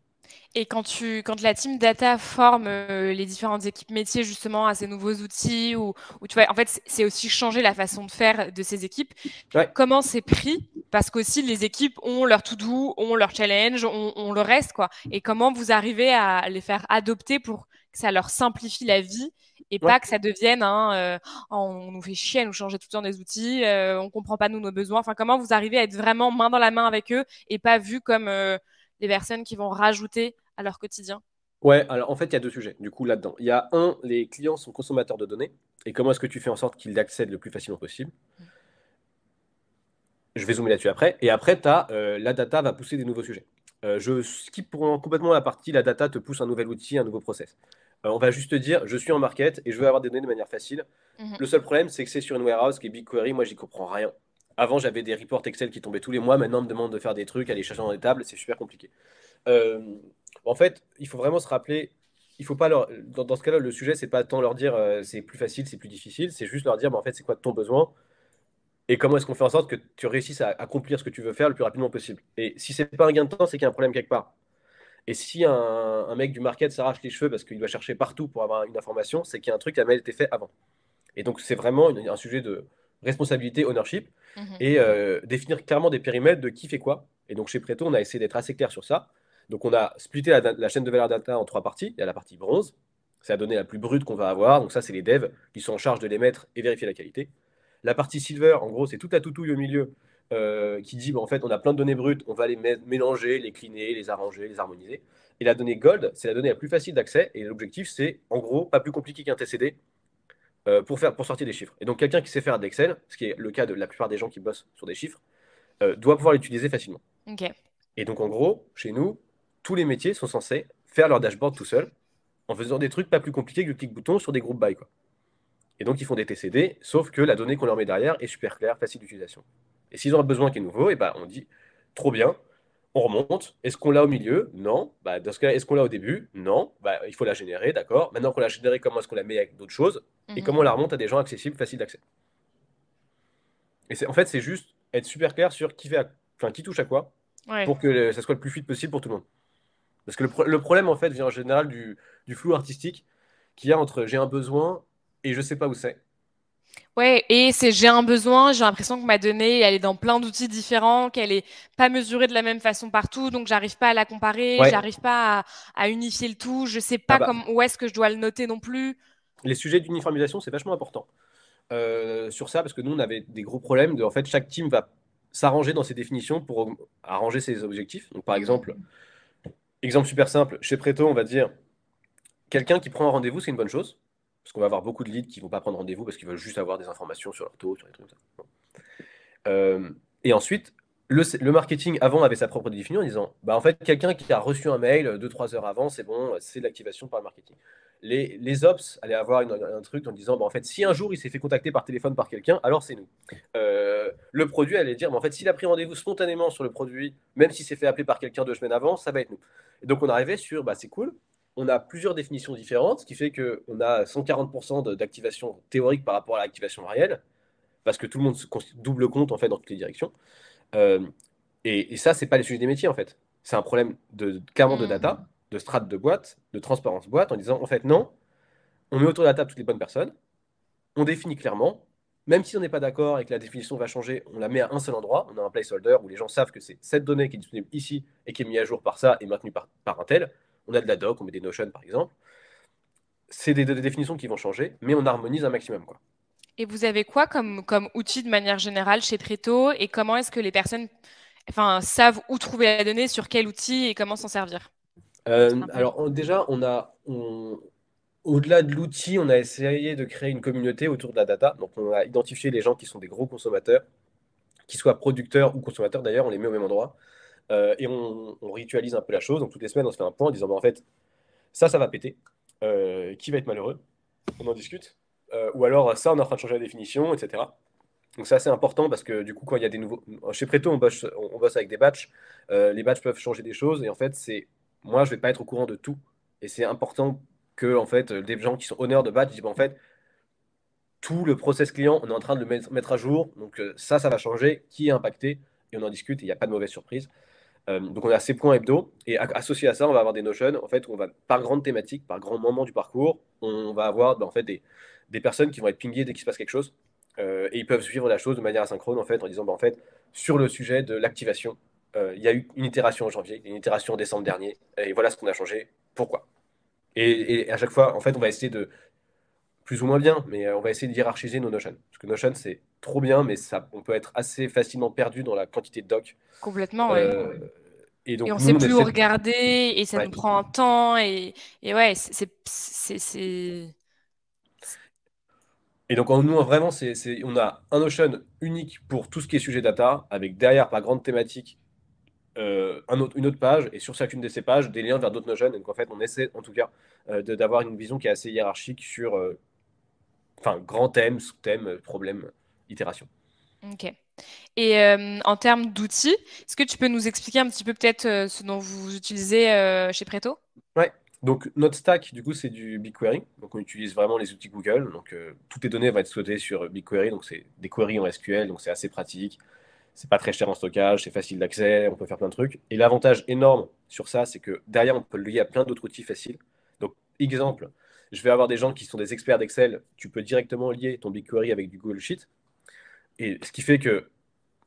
Et quand la team data forme les différentes équipes métiers justement à ces nouveaux outils, ou tu vois, en fait, c'est aussi changer la façon de faire de ces équipes. Ouais, Comment c'est pris? Parce qu'aussi les équipes ont leur to-do, ont leur challenge, ont le reste, quoi. Et comment vous arrivez à les faire adopter pour que ça leur simplifie la vie et ouais. pas que ça devienne on nous fait chier à nous changer tout le temps des outils, on comprend pas nous nos besoins. Enfin, comment vous arrivez à être vraiment main dans la main avec eux et pas vu comme des personnes qui vont rajouter à leur quotidien? Ouais, alors en fait, il y a deux sujets, du coup, là-dedans. Il y a un, les clients sont consommateurs de données, et comment est-ce que tu fais en sorte qu'ils y accèdent le plus facilement possible? Je vais zoomer là-dessus après. Et après, tu as la data va pousser des nouveaux sujets. Je skip complètement la partie la data te pousse un nouvel outil, un nouveau process. On va juste te dire, je suis en market et je veux avoir des données de manière facile. Mhm. Le seul problème, c'est que c'est sur une warehouse qui est BigQuery. Moi, j'y comprends rien. Avant, j'avais des reports Excel qui tombaient tous les mois. Maintenant, on me demande de faire des trucs, aller chercher dans des tables. C'est super compliqué. Euh, En fait, il faut vraiment se rappeler. Il faut pas dans ce cas-là, le sujet, c'est pas tant leur dire c'est plus facile, c'est plus difficile. C'est juste leur dire, bah, en fait, c'est quoi ton besoin et comment est-ce qu'on fait en sorte que tu réussisses à accomplir ce que tu veux faire le plus rapidement possible. Et si c'est pas un gain de temps, c'est qu'il y a un problème quelque part. Et si un mec du market s'arrache les cheveux parce qu'il doit chercher partout pour avoir une information, c'est qu'il y a un truc qui a mal été fait avant. Et donc, c'est vraiment un sujet de responsabilité, ownership, Mhm. et définir clairement des périmètres de qui fait quoi. Et donc, chez Preto, on a essayé d'être assez clair sur ça. Donc, on a splitté la chaîne de valeur data en trois parties. Il y a la partie bronze, c'est la donnée la plus brute qu'on va avoir. Donc, ça, c'est les devs qui sont en charge de les mettre et vérifier la qualité. La partie silver, en gros, c'est toute la toutouille au milieu qui dit, bah, en fait, on a plein de données brutes, on va les mélanger, les cleaner, les arranger, les harmoniser. Et la donnée gold, c'est la donnée la plus facile d'accès. Et l'objectif, c'est, en gros, pas plus compliqué qu'un TCD pour sortir des chiffres. Et donc, quelqu'un qui sait faire de l'Excel, ce qui est le cas de la plupart des gens qui bossent sur des chiffres, doit pouvoir l'utiliser facilement. Ok. Et donc, en gros, chez nous, tous les métiers sont censés faire leur dashboard tout seuls en faisant des trucs pas plus compliqués que le clic-bouton sur des groupes by, quoi. Et donc, ils font des TCD, sauf que la donnée qu'on leur met derrière est super claire, facile d'utilisation. Et s'ils ont un besoin qui est nouveau, et ben, on dit trop bien, on remonte. Est-ce qu'on l'a au milieu? Non. Bah, dans ce cas, est-ce qu'on l'a au début? Non. Bah, il faut la générer, d'accord. Maintenant qu'on l'a générée, comment est-ce qu'on la met avec d'autres choses? Et Mhm. comment on la remonte à des gens accessibles, faciles d'accès? Et en fait, c'est juste être super clair sur enfin, qui touche à quoi Ouais. pour que ça soit le plus fluide possible pour tout le monde. Parce que le problème, en fait, vient en général du flou artistique qu'il y a entre j'ai un besoin et je sais pas où c'est. Ouais, et c'est j'ai un besoin, j'ai l'impression que ma donnée, elle est dans plein d'outils différents, qu'elle est pas mesurée de la même façon partout, donc j'arrive pas à la comparer, Ouais. j'arrive pas à unifier le tout, je sais Ah pas bah, où est-ce que je dois le noter non plus. les sujets d'uniformisation, c'est vachement important sur ça, parce que nous, on avait des gros problèmes de, en fait, chaque team va s'arranger dans ses définitions pour arranger ses objectifs. Donc, par Mhm. exemple super simple, chez Preto, on va dire quelqu'un qui prend un rendez-vous, c'est une bonne chose. Parce qu'on va avoir beaucoup de leads qui vont pas prendre rendez-vous parce qu'ils veulent juste avoir des informations sur leur taux, sur les trucs comme ça. Et ensuite, le marketing avant avait sa propre définition en disant bah, en fait, quelqu'un qui a reçu un mail 2-3 heures avant, c'est bon, c'est de l'activation par le marketing. Les ops allaient avoir un truc en disant bah, en fait, si un jour il s'est fait contacter par téléphone par quelqu'un, alors c'est nous. Le produit allait dire bah, en fait, s'il a pris rendez-vous spontanément sur le produit, même s'il s'est fait appeler par quelqu'un 2 semaines avant, ça va être nous. Et donc on arrivait sur bah, c'est cool. on a plusieurs définitions différentes, ce qui fait qu'on a 140% d'activation théorique par rapport à l'activation réelle, parce que tout le monde se double compte en fait dans toutes les directions. Euh, et ça, c'est pas les sujets des métiers en fait. C'est un problème clairement de Mm. data, de strate de boîte, de transparence boîte, en disant en fait non, on met autour de la table toutes les bonnes personnes, on définit clairement, même si on n'est pas d'accord et que la définition va changer, on la met à un seul endroit, on a un placeholder où les gens savent que c'est cette donnée qui est disponible ici et qui est mise à jour par ça et maintenue par un tel. On a de la doc, on met des Notion par exemple. C'est des définitions qui vont changer, mais on harmonise un maximum, quoi. Et vous avez quoi comme outil de manière générale chez Preto et comment est-ce que les personnes savent où trouver la donnée, sur quel outil et comment s'en servir? Un peu. Alors déjà, au-delà de l'outil, on a essayé de créer une communauté autour de la data. Donc on a identifié les gens qui sont des gros consommateurs, qui soient producteurs ou consommateurs d'ailleurs, on les met au même endroit. Et on ritualise un peu la chose. Donc toutes les semaines, on se fait un point en disant, bah, en fait, ça va péter. Qui va être malheureux? On en discute. Ou alors, ça, on est en train de changer la définition, etc. Donc c'est assez important parce que du coup, quand il y a des nouveaux... Chez Preto, on bosse avec des batchs. Les batchs peuvent changer des choses. Et en fait, moi, je vais pas être au courant de tout. Et c'est important que en fait, des gens qui sont honneurs de batch disent, bah, en fait, tout le process client, on est en train de le mettre à jour. Donc ça va changer. Qui est impacté? Et on en discute et il n'y a pas de mauvaise surprise. Donc on a ces points hebdo et associé à ça, on va avoir des notions en fait où on va par grande thématique, par grand moment du parcours, on va avoir en fait des personnes qui vont être pingées dès qu'il se passe quelque chose et ils peuvent suivre la chose de manière asynchrone en fait en disant bah, en fait sur le sujet de l'activation, il y a eu une itération en janvier, une itération en décembre dernier et voilà ce qu'on a changé, pourquoi. Et à chaque fois en fait on va essayer de plus ou moins bien, mais on va essayer de hiérarchiser nos notions parce que notion c'est trop bien mais ça on peut être assez facilement perdu dans la quantité de docs. Complètement, ouais. Euh, et Et donc, on nous, sait on plus où essaie. regarder et ça Ouais. nous prend un temps et ouais, Et donc, nous, vraiment, on a un Notion unique pour tout ce qui est sujet data, avec derrière, par grande thématique, une autre page, et sur chacune de ces pages, des liens vers d'autres Notion. Et donc, en fait, on essaie, en tout cas, d'avoir une vision qui est assez hiérarchique sur, enfin, grand thème, sous-thème, problème, itération. Ok. Et en termes d'outils, est-ce que tu peux nous expliquer un petit peu peut-être ce dont vous utilisez chez Preto? Ouais. Donc, notre stack, du coup, c'est du BigQuery. Donc, on utilise vraiment les outils Google. Donc, toutes les données vont être stockées sur BigQuery. Donc, c'est des queries en SQL. Donc, c'est assez pratique. C'est pas très cher en stockage, c'est facile d'accès, on peut faire plein de trucs. Et l'avantage énorme sur ça, c'est que derrière, on peut le lier à plein d'autres outils faciles. Donc, exemple, je vais avoir des gens qui sont des experts d'Excel, tu peux directement lier ton BigQuery avec du Google Sheet. Et ce qui fait que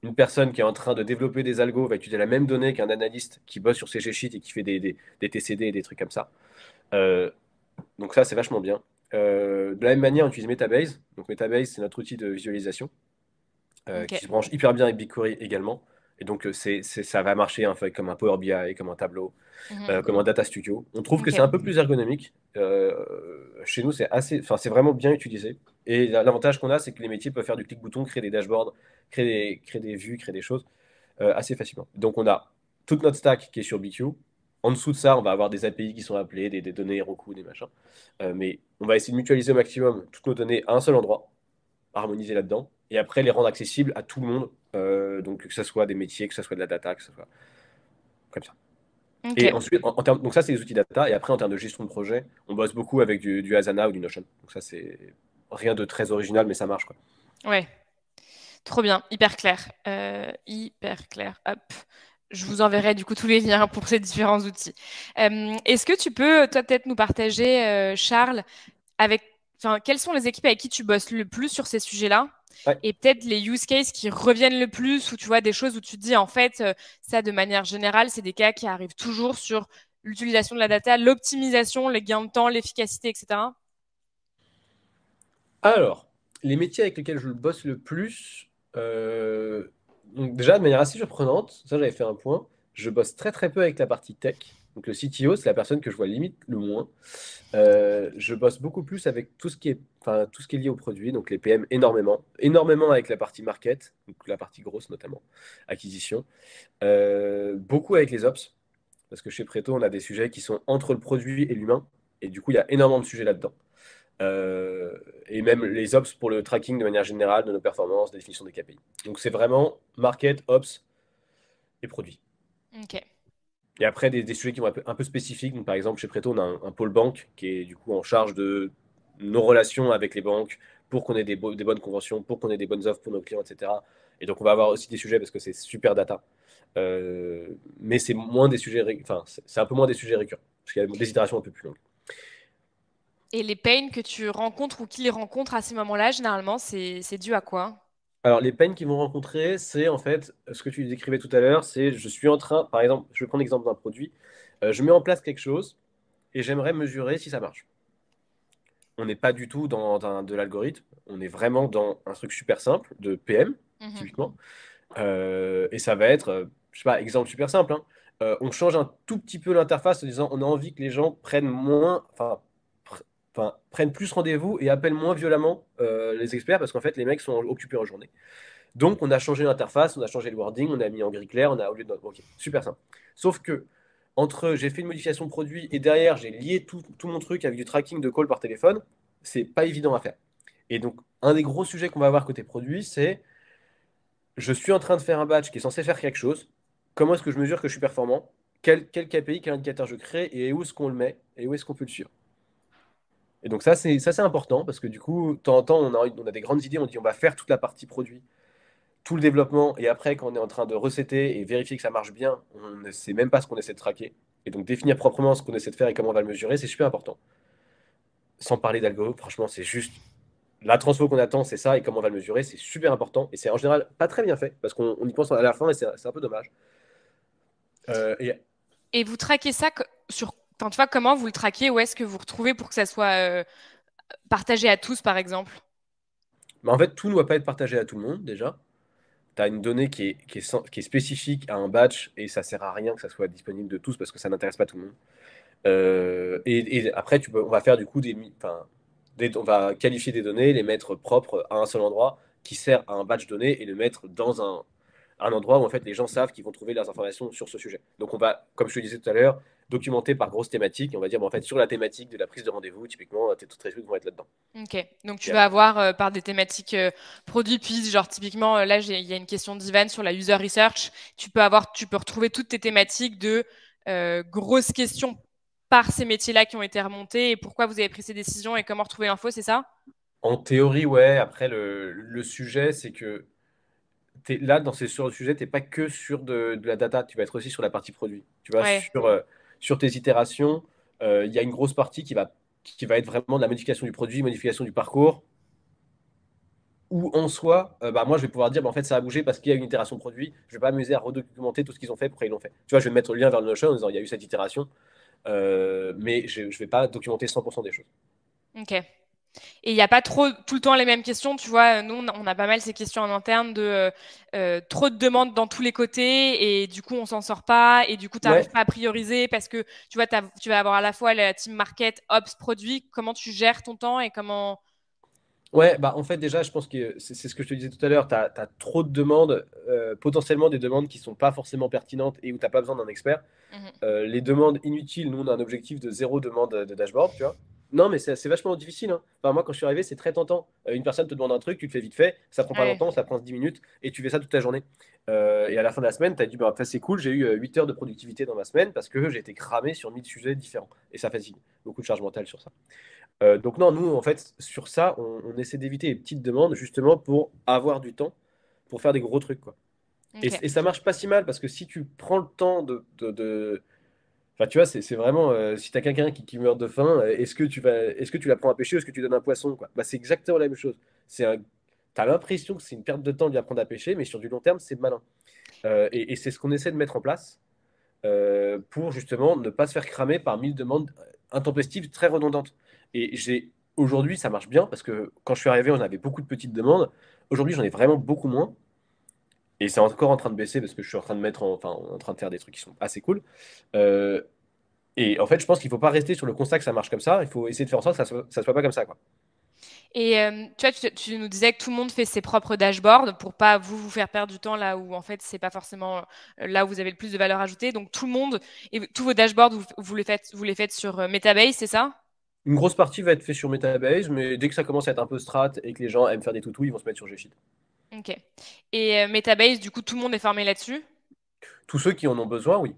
une personne qui est en train de développer des algos va utiliser la même donnée qu'un analyste qui bosse sur CG Sheet et qui fait des TCD et des trucs comme ça. Euh, donc ça, c'est vachement bien. De la même manière, on utilise Metabase. Donc Metabase, c'est notre outil de visualisation. Ok. Qui se branche hyper bien avec BigQuery également. Et donc, ça va marcher hein, comme un Power BI, comme un tableau, Mhm. comme un Data Studio. On trouve que Ok. c'est un peu plus ergonomique. Chez nous, enfin, c'est vraiment bien utilisé. Et l'avantage qu'on a, c'est que les métiers peuvent faire du clic-bouton, créer des dashboards, créer des vues, créer des choses assez facilement. Donc, on a toute notre stack qui est sur BQ. En dessous de ça, on va avoir des API qui sont appelées, des données Heroku, des machins. Mais on va essayer de mutualiser au maximum toutes nos données à un seul endroit harmoniser là-dedans, et après les rendre accessibles à tout le monde, donc que ce soit des métiers, que ce soit de la data, que ce soit comme ça. Ok. Et ensuite, donc ça c'est les outils data, et après en termes de gestion de projet, on bosse beaucoup avec du Asana ou du Notion. Donc ça c'est rien de très original, mais ça marche quoi. Ouais. Trop bien. Hyper clair. Hyper clair. Hop. Je vous enverrai du coup tous les liens pour ces différents outils. Est-ce que tu peux, toi, peut-être nous partager, Charles, avec, quelles sont les équipes avec qui tu bosses le plus sur ces sujets-là? Ouais. Et peut-être les use cases qui reviennent le plus, ou tu vois des choses où tu te dis, en fait, ça, de manière générale, c'est des cas qui arrivent toujours sur l'utilisation de la data, l'optimisation, les gains de temps, l'efficacité, etc. Alors, les métiers avec lesquels je bosse le plus, euh, donc déjà de manière assez surprenante, ça j'avais fait un point, je bosse très très peu avec la partie tech. Donc le CTO, c'est la personne que je vois limite le moins. Je bosse beaucoup plus avec tout ce qui est lié au produit, donc les PM énormément, énormément avec la partie market, donc la partie grosse notamment, acquisition, beaucoup avec les ops, parce que chez Preto, on a des sujets qui sont entre le produit et l'humain, et du coup, il y a énormément de sujets là-dedans. Et même les ops pour le tracking de manière générale de nos performances, de définition des KPI. Donc c'est vraiment market, ops et produit. Ok. Et après, des sujets qui vont être un peu spécifiques. Donc, par exemple, chez Preto, on a un pôle banque qui est du coup en charge de nos relations avec les banques pour qu'on ait des bonnes conventions, pour qu'on ait des bonnes offres pour nos clients, etc. Et donc, on va avoir aussi des sujets parce que c'est super data. Mais c'est moins des sujets, enfin, c'est un peu moins des sujets récurrents parce qu'il y a des itérations un peu plus longues. Et les pains que tu rencontres ou qui les rencontrent à ces moments-là, généralement, c'est dû à quoi? Alors, les peines qu'ils vont rencontrer, c'est en fait ce que tu décrivais tout à l'heure, c'est je suis en train, par exemple, je vais prendre l'exemple d'un produit, je mets en place quelque chose et j'aimerais mesurer si ça marche. On n'est pas du tout dans de l'algorithme, on est vraiment dans un truc super simple de PM, Mhm. typiquement. Et ça va être, je sais pas, exemple super simple, hein. On change un tout petit peu l'interface en disant on a envie que les gens prennent moins, enfin, prennent plus rendez-vous et appellent moins violemment les experts parce qu'en fait les mecs sont occupés en journée. Donc on a changé l'interface, on a changé le wording, on a mis en gris clair, on a au lieu de ok, super simple. Sauf que entre j'ai fait une modification de produit et derrière j'ai lié tout mon truc avec du tracking de call par téléphone, c'est pas évident à faire. Et donc un des gros sujets qu'on va avoir côté produit, c'est je suis en train de faire un batch qui est censé faire quelque chose. Comment est-ce que je mesure que je suis performant? Quel KPI, quel indicateur je crée et où est-ce qu'on le met et où est-ce qu'on peut le suivre? Et donc ça c'est important parce que du coup, de temps en temps, on a des grandes idées, on dit on va faire toute la partie produit, tout le développement, et après, quand on est en train de recéter et vérifier que ça marche bien, on ne sait même pas ce qu'on essaie de traquer. Et donc définir proprement ce qu'on essaie de faire et comment on va le mesurer, c'est super important. Sans parler d'algo, franchement, c'est juste la transfo qu'on attend, c'est ça, et comment on va le mesurer, c'est super important. Et c'est en général pas très bien fait parce qu'on y pense à la fin et c'est un peu dommage. Et Et vous traquez ça sur... Enfin, tu vois, comment vous le traquez? Où est-ce que vous retrouvez pour que ça soit partagé à tous, par exemple? en fait, tout ne doit pas être partagé à tout le monde déjà. Tu as une donnée qui est spécifique à un batch et ça sert à rien que ça soit disponible de tous parce que ça n'intéresse pas tout le monde. Et après, on va faire du coup on va qualifier des données, les mettre propres à un seul endroit qui sert à un batch donné et le mettre dans un endroit où en fait les gens savent qu'ils vont trouver leurs informations sur ce sujet. Donc on va, comme je te disais tout à l'heure, documenter par grosse thématique. Et on va dire, bon, en fait, sur la thématique de la prise de rendez-vous, typiquement, tous les trucs vont être là-dedans. Ok, donc tu Et vas avoir par des thématiques produits, puis genre typiquement là il y a une question d'Ivan sur la user research. Tu peux retrouver toutes tes thématiques de grosses questions par ces métiers-là qui ont été remontés et pourquoi vous avez pris ces décisions et comment retrouver l'info, c'est ça? en théorie, ouais. Après, le sujet, c'est que là, sur le sujet, tu n'es pas que sur de la data, tu vas être aussi sur la partie produit. Tu vois, Ouais. sur tes itérations, il y a une grosse partie qui va être vraiment de la modification du produit, modification du parcours, où en soi, bah, moi, je vais pouvoir dire, bah, en fait, ça a bougé parce qu'il y a une itération produit. Je ne vais pas m'amuser à redocumenter tout ce qu'ils ont fait, pourquoi ils l'ont fait. Tu vois, je vais mettre le lien vers le Notion en disant, il y a eu cette itération, mais je ne vais pas documenter 100% des choses. Ok. Et il n'y a pas trop tout le temps les mêmes questions, tu vois. Nous, on a pas mal ces questions en interne de trop de demandes dans tous les côtés et du coup, on s'en sort pas et du coup, tu n'arrives Ouais, pas à prioriser parce que tu vois, tu vas avoir à la fois la team market, ops, produit. Comment tu gères ton temps et comment. ouais, bah en fait déjà je pense que c'est ce que je te disais tout à l'heure, tu as trop de demandes, potentiellement des demandes qui sont pas forcément pertinentes et où tu n'as pas besoin d'un expert. Mhm. Les demandes inutiles, nous on a un objectif de zéro demande de dashboard, tu vois. Non mais c'est vachement difficile, hein. Enfin, moi quand je suis arrivé c'est très tentant. Une personne te demande un truc, tu le fais vite fait, ça prend pas Ouais. longtemps, ça prend 10 minutes et tu fais ça toute la journée. Et à la fin de la semaine, tu as dit bah, ça c'est cool, j'ai eu 8 heures de productivité dans ma semaine parce que j'ai été cramé sur 1000 sujets différents et ça fatigue. Beaucoup de charge mentale sur ça. Donc non, nous, en fait, sur ça, on essaie d'éviter les petites demandes justement pour avoir du temps pour faire des gros trucs, quoi. Ok. Et ça marche pas si mal parce que si tu prends le temps Enfin, tu vois, c'est vraiment, si tu as quelqu'un qui meurt de faim, est-ce que tu l'apprends à pêcher ou est-ce que tu donnes un poisson, quoi? Bah, c'est exactement la même chose. T'as l'impression que c'est une perte de temps de lui apprendre à pêcher, mais sur du long terme, c'est malin. Et c'est ce qu'on essaie de mettre en place pour justement ne pas se faire cramer par 1000 demandes intempestives très redondantes. Et aujourd'hui, ça marche bien parce que quand je suis arrivé, on avait beaucoup de petites demandes. Aujourd'hui, j'en ai vraiment beaucoup moins. Et c'est encore en train de baisser parce que je suis en train de enfin, en train de faire des trucs qui sont assez cool. Euh, et en fait, je pense qu'il ne faut pas rester sur le constat que ça marche comme ça. Il faut essayer de faire en sorte que ça soit pas comme ça, quoi. Et tu vois, tu nous disais que tout le monde fait ses propres dashboards pour pas vous faire perdre du temps là où en fait c'est pas forcément là où vous avez le plus de valeur ajoutée. Donc tout le monde et tous vos dashboards vous les faites sur Metabase, c'est ça? Une grosse partie va être faite sur Metabase, mais dès que ça commence à être un peu strat et que les gens aiment faire des toutous, ils vont se mettre sur Gsheet. Ok. Et Metabase, du coup, tout le monde est formé là-dessus? Tous ceux qui en ont besoin, oui.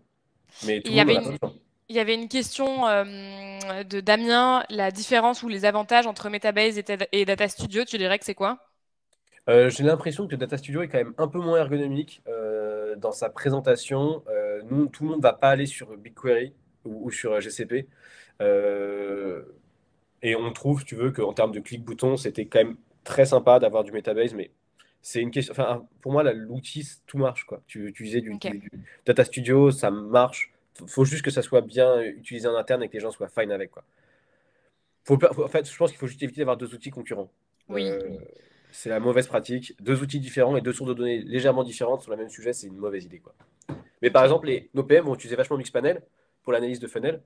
Mais Et tout le monde n'en a pas besoin. il y avait une question de Damien, la différence ou les avantages entre Metabase et Data Studio, tu dirais que c'est quoi? J'ai l'impression que Data Studio est quand même un peu moins ergonomique dans sa présentation. Nous, tout le monde ne va pas aller sur BigQuery ou sur GCP. Euh, et on trouve, si tu veux, qu'en termes de clic-bouton, c'était quand même très sympa d'avoir du Metabase, mais c'est une question. Enfin, pour moi, l'outil, tout marche, quoi. Tu veux utiliser Ok. du Data Studio, ça marche. Faut juste que ça soit bien utilisé en interne et que les gens soient fine avec, quoi. En fait, je pense qu'il faut juste éviter d'avoir deux outils concurrents. Oui. Euh, c'est la mauvaise pratique. Deux outils différents et deux sources de données légèrement différentes sur le même sujet, c'est une mauvaise idée, quoi. Mais par Ok. exemple, nos PM vont utiliser vachement Mixpanel pour l'analyse de funnel.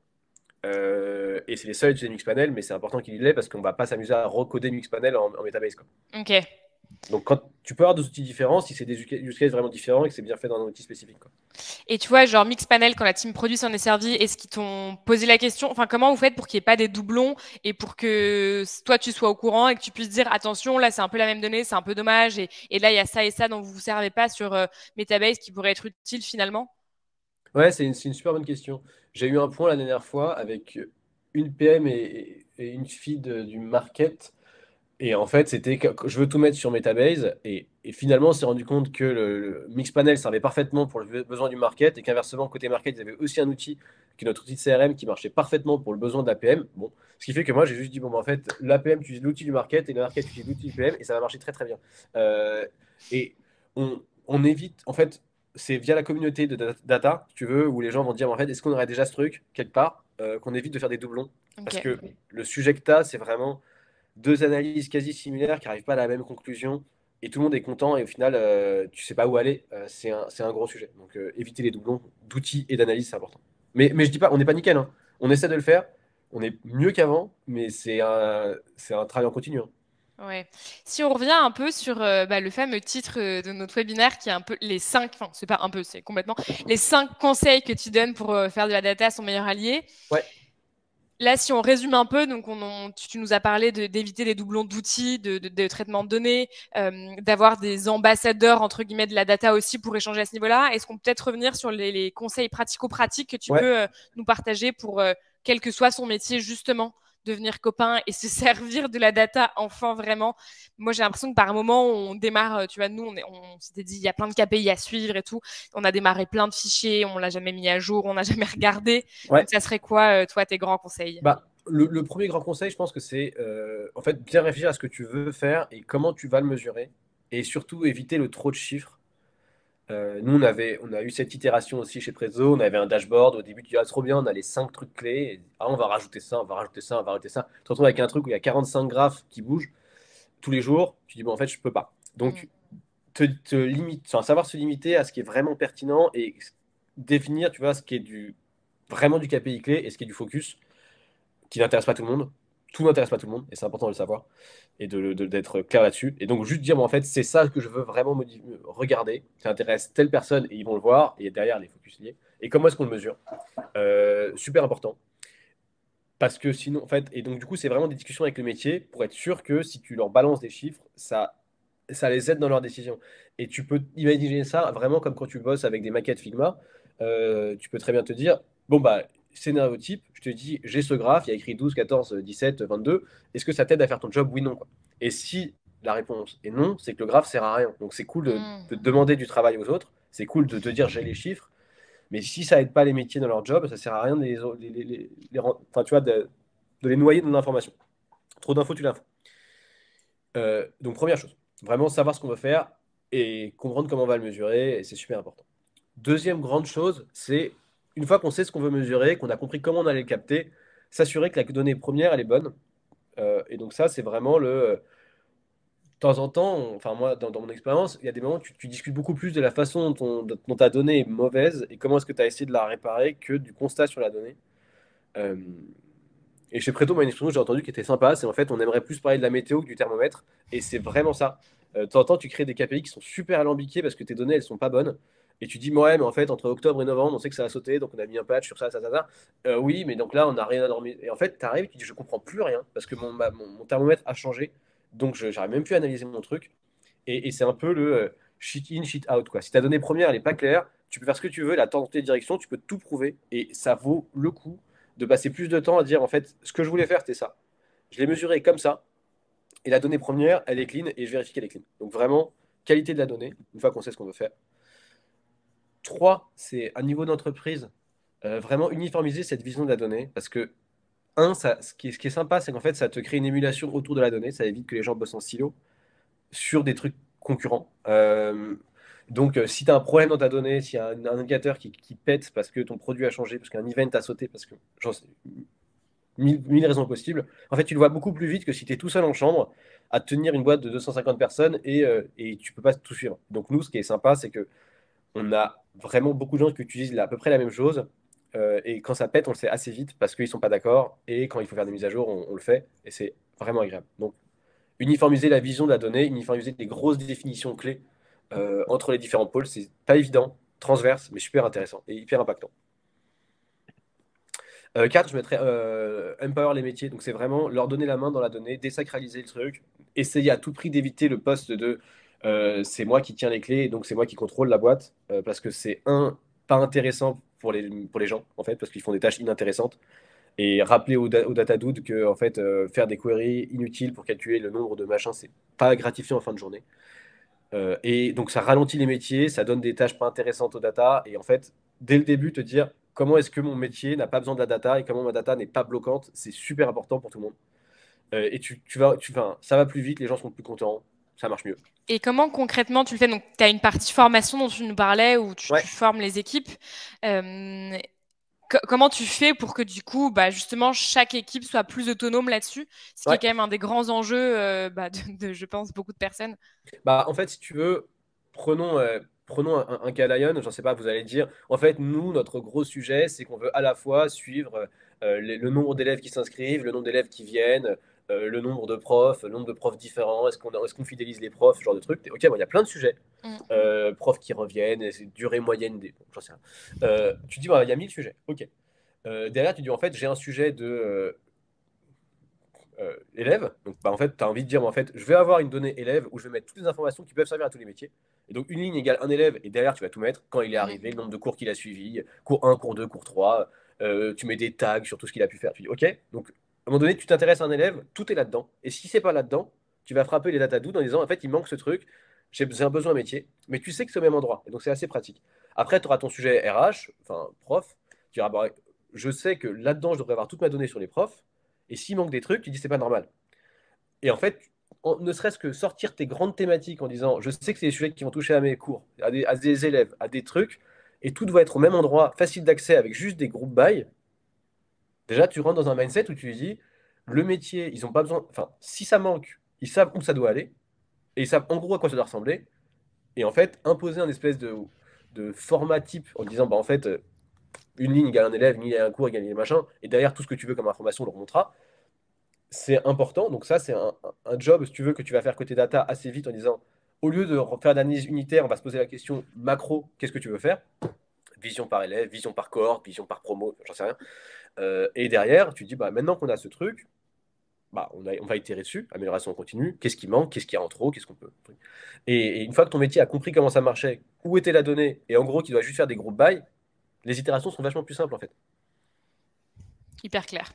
Et c'est les seuls à utiliser Mixpanel, mais c'est important qu'il l'ait parce qu'on va pas s'amuser à recoder Mixpanel en Metabase, quoi. Ok. Donc, quand tu peux avoir deux outils différents, si c'est des use cases vraiment différents et que c'est bien fait dans un outil spécifique, quoi. Et tu vois, genre Mixpanel, quand la team produit s'en est servi, est-ce qu'ils t'ont posé la question? Enfin, comment vous faites pour qu'il n'y ait pas des doublons et pour que toi tu sois au courant et que tu puisses dire attention, là c'est un peu la même donnée, c'est un peu dommage et là il y a ça et ça dont vous vous servez pas sur Metabase qui pourrait être utile finalement? Ouais, c'est une super bonne question. J'ai eu un point la dernière fois avec une PM et une fille du market. Et en fait, c'était que je veux tout mettre sur Metabase. Et finalement, on s'est rendu compte que le Mixpanel servait parfaitement pour le besoin du market et qu'inversement, côté market, ils avaient aussi un outil, qui est notre outil de CRM, qui marchait parfaitement pour le besoin de l'APM. Bon, ce qui fait que moi, j'ai juste dit, bon, bah, en fait, l'APM utilise l'outil du market et le market utilise l'outil du PM et ça va marcher très, très bien. Et on évite, en fait, c'est via la communauté de data, si tu veux, où les gens vont dire, en fait, est-ce qu'on aurait déjà ce truc quelque part, qu'on évite de faire des doublons. Parce Ok. que le sujet que tu as, c'est vraiment deux analyses quasi similaires qui n'arrivent pas à la même conclusion et tout le monde est content et au final tu sais pas où aller. C'est un gros sujet. Donc éviter les doublons d'outils et d'analyse, c'est important. Mais je dis pas, on n'est pas nickel, hein. On essaie de le faire, on est mieux qu'avant, mais c'est un travail en continu, hein. Ouais. Si on revient un peu sur le fameux titre de notre webinaire qui est un peu les 5, enfin c'est pas un peu, c'est complètement les 5 conseils que tu donnes pour faire de la data son meilleur allié. Ouais, Là, si on résume un peu, donc tu nous as parlé d'éviter les doublons d'outils, de traitement de données, d'avoir des ambassadeurs entre guillemets de la data aussi pour échanger à ce niveau-là. Est-ce qu'on peut peut-être revenir sur les conseils pratico-pratiques que tu ouais. peux nous partager pour quel que soit son métier justement devenir copain et se servir de la data enfin vraiment. Moi, j'ai l'impression que par moment, on démarre, tu vois, nous, on s'était dit, il y a plein de KPI à suivre et tout. On a démarré plein de fichiers, on l'a jamais mis à jour, on n'a jamais regardé. Donc, Ouais. ça serait quoi, toi, tes grands conseils? Bah, le premier grand conseil, je pense que c'est en fait bien réfléchir à ce que tu veux faire et comment tu vas le mesurer. Et surtout éviter le trop de chiffres. Nous, on a eu cette itération aussi chez Prezzo. On avait un dashboard. Au début, tu dis, ah, trop bien, on a les 5 trucs clés. Et, ah, on va rajouter ça, on va rajouter ça, on va rajouter ça. Tu te retrouves avec un truc où il y a 45 graphes qui bougent tous les jours. Tu dis, bon, en fait, je peux pas. Mm. Donc, te limite, enfin, savoir se limiter à ce qui est vraiment pertinent et définir, tu vois, ce qui est vraiment du KPI clé et ce qui est du focus qui n'intéresse pas tout le monde. Tout n'intéresse pas tout le monde et c'est important de le savoir et d'être clair là-dessus. Et donc, juste dire, bon, en fait, c'est ça que je veux vraiment regarder. Ça intéresse telle personne et ils vont le voir et derrière, les focus liés. Et comment est-ce qu'on le mesure? Super important. Parce que sinon, en fait, et donc du coup, c'est vraiment des discussions avec le métier pour être sûr que si tu leur balances des chiffres, ça les aide dans leurs décisions. Et tu peux imaginer ça vraiment comme quand tu bosses avec des maquettes Figma. Tu peux très bien te dire, bon, bah, scénario type, je te dis, j'ai ce graphe, il y a écrit 12, 14, 17, 22. Est-ce que ça t'aide à faire ton job? Oui, non, quoi. Et si la réponse est non, c'est que le graphe sert à rien. Donc c'est cool de Mm. demander du travail aux autres. C'est cool de te dire, j'ai les chiffres. Mais si ça aide pas les métiers dans leur job, ça sert à rien enfin, tu vois, de les noyer dans l'information. Trop d'infos, tu l'info. Donc, première chose, vraiment savoir ce qu'on veut faire et comprendre comment on va le mesurer, et c'est super important. Deuxième grande chose, c'est une fois qu'on sait ce qu'on veut mesurer, qu'on a compris comment on allait le capter, s'assurer que la donnée première, elle est bonne. Et donc ça, c'est vraiment de temps en temps, enfin moi, dans mon expérience, il y a des moments où tu discutes beaucoup plus de la façon dont ta donnée est mauvaise et comment est-ce que tu as essayé de la réparer que du constat sur la donnée. Euh, Et chez Preto, moi, une expression que j'ai entendue qui était sympa, c'est en fait, on aimerait plus parler de la météo que du thermomètre. Et c'est vraiment ça. De temps en temps, tu crées des KPI qui sont super alambiqués parce que tes données, elles sont pas bonnes. Et tu dis, ouais, mais en fait, entre octobre et novembre, on sait que ça a sauté, donc on a mis un patch sur ça, ça, ça, ça. Oui, mais donc là, on n'a rien à dormir. Et en fait, tu arrives, tu dis, je comprends plus rien parce que mon thermomètre a changé. Donc, j'arrive même plus à analyser mon truc. Et c'est un peu le shit in, shit out, quoi. Si ta donnée première, elle n'est pas claire, tu peux faire ce que tu veux, la tenter de direction, tu peux tout prouver, et ça vaut le coup de passer plus de temps à dire, en fait, ce que je voulais faire, c'était ça. Je l'ai mesuré comme ça, et la donnée première, elle est clean, et je vérifie qu'elle est clean. Donc vraiment, qualité de la donnée, une fois qu'on sait ce qu'on veut faire. 3, c'est à niveau d'entreprise, vraiment uniformiser cette vision de la donnée, parce que, ce qui est sympa, c'est qu'en fait, ça te crée une émulation autour de la donnée, ça évite que les gens bossent en silo sur des trucs concurrents. Donc, si tu as un problème dans ta donnée, s'il y a un indicateur qui pète parce que ton produit a changé, parce qu'un event a sauté, parce que j'en sais, mille raisons possibles, en fait, tu le vois beaucoup plus vite que si tu es tout seul en chambre à tenir une boîte de 250 personnes et tu peux pas tout suivre. Donc, nous, ce qui est sympa, c'est que on a vraiment beaucoup de gens qui utilisent à peu près la même chose. Et quand ça pète, on le sait assez vite parce qu'ils sont pas d'accord. Et quand il faut faire des mises à jour, on le fait. Et c'est vraiment agréable. Donc, uniformiser la vision de la donnée, uniformiser des grosses définitions clés entre les différents pôles, c'est pas évident, transverse, mais super intéressant et hyper impactant. 4, je mettrais empower les métiers. Donc, c'est vraiment leur donner la main dans la donnée, désacraliser le truc, essayer à tout prix d'éviter le poste de c'est moi qui tiens les clés et donc c'est moi qui contrôle la boîte parce que c'est pas intéressant pour les gens en fait, parce qu'ils font des tâches inintéressantes. Et rappeler au Datadog que en fait, faire des queries inutiles pour calculer le nombre de machins, c'est pas gratifiant en fin de journée. Et donc ça ralentit les métiers, ça donne des tâches pas intéressantes aux data. Et en fait, dès le début, te dire comment est-ce que mon métier n'a pas besoin de la data et comment ma data n'est pas bloquante, c'est super important pour tout le monde. Et ça va plus vite, les gens sont plus contents, ça marche mieux. Et comment concrètement tu le fais? Donc, tu as une partie formation dont tu nous parlais où tu Ouais, formes les équipes. Euh, Comment tu fais pour que du coup, bah, justement, chaque équipe soit plus autonome là-dessus, ce qui est ouais. quand même un des grands enjeux, bah, je pense, beaucoup de personnes. Bah, en fait, si tu veux, prenons un cas Lion, j'en sais pas, vous allez dire, en fait, nous, notre gros sujet, c'est qu'on veut à la fois suivre le nombre d'élèves qui s'inscrivent, le nombre d'élèves qui viennent, le nombre de profs différents, est-ce qu'on fidélise les profs, ce genre de trucs. Ok, bon, il y a plein de sujets. Mm. Profs qui reviennent, et c'est durée moyenne bon, j'en sais rien. Tu dis, voilà, il y a 1000 sujets. Ok. Derrière, tu dis, en fait, j'ai un sujet de élève. Donc, bah, en fait, tu as envie de dire, en fait, je vais avoir une donnée élève où je vais mettre toutes les informations qui peuvent servir à tous les métiers. Et donc, une ligne égale un élève, et derrière, tu vas tout mettre quand il est arrivé, le Mm. nombre de cours qu'il a suivi, cours 1, cours 2, cours 3. Tu mets des tags sur tout ce qu'il a pu faire. Tu dis, OK. Donc, à un moment donné, tu t'intéresses à un élève, tout est là-dedans. Et si c'est pas là-dedans, tu vas frapper les data en disant, en fait, il manque ce truc, j'ai un besoin métier, mais tu sais que c'est au même endroit. Et donc, c'est assez pratique. Après, tu auras ton sujet RH, enfin, prof. Tu diras, bah, je sais que là-dedans, je devrais avoir toute ma donnée sur les profs. Et s'il manque des trucs, tu dis c'est pas normal. Et en fait, ne serait-ce que sortir tes grandes thématiques en disant je sais que c'est des sujets qui vont toucher à mes cours, à des élèves, à des trucs, et tout doit être au même endroit, facile d'accès avec juste des groupes by. Déjà, tu rentres dans un mindset où tu lui dis le métier, ils ont pas besoin. Enfin, si ça manque, ils savent où ça doit aller, et ils savent en gros à quoi ça doit ressembler. Et en fait, imposer un espèce de format type en disant bah en fait, une ligne égale un élève, une ligne égale un cours égale un machin, et derrière tout ce que tu veux comme information, on le remontera. C'est important. Donc ça, c'est un job, si tu veux, que tu vas faire côté data assez vite en disant, au lieu de faire d'analyse unitaire, on va se poser la question macro, qu'est-ce que tu veux faire? Vision par élève, vision par cohorte, vision par promo, j'en sais rien. Et derrière, tu dis, bah, maintenant qu'on a ce truc, bah, on va itérer dessus, amélioration continue, qu'est-ce qui manque, qu'est-ce qu'il y a en trop, qu'est-ce qu'on peut. Et une fois que ton métier a compris comment ça marchait, où était la donnée, et en gros, qu'il doit juste faire des groupes by, les itérations sont vachement plus simples en fait. Hyper clair.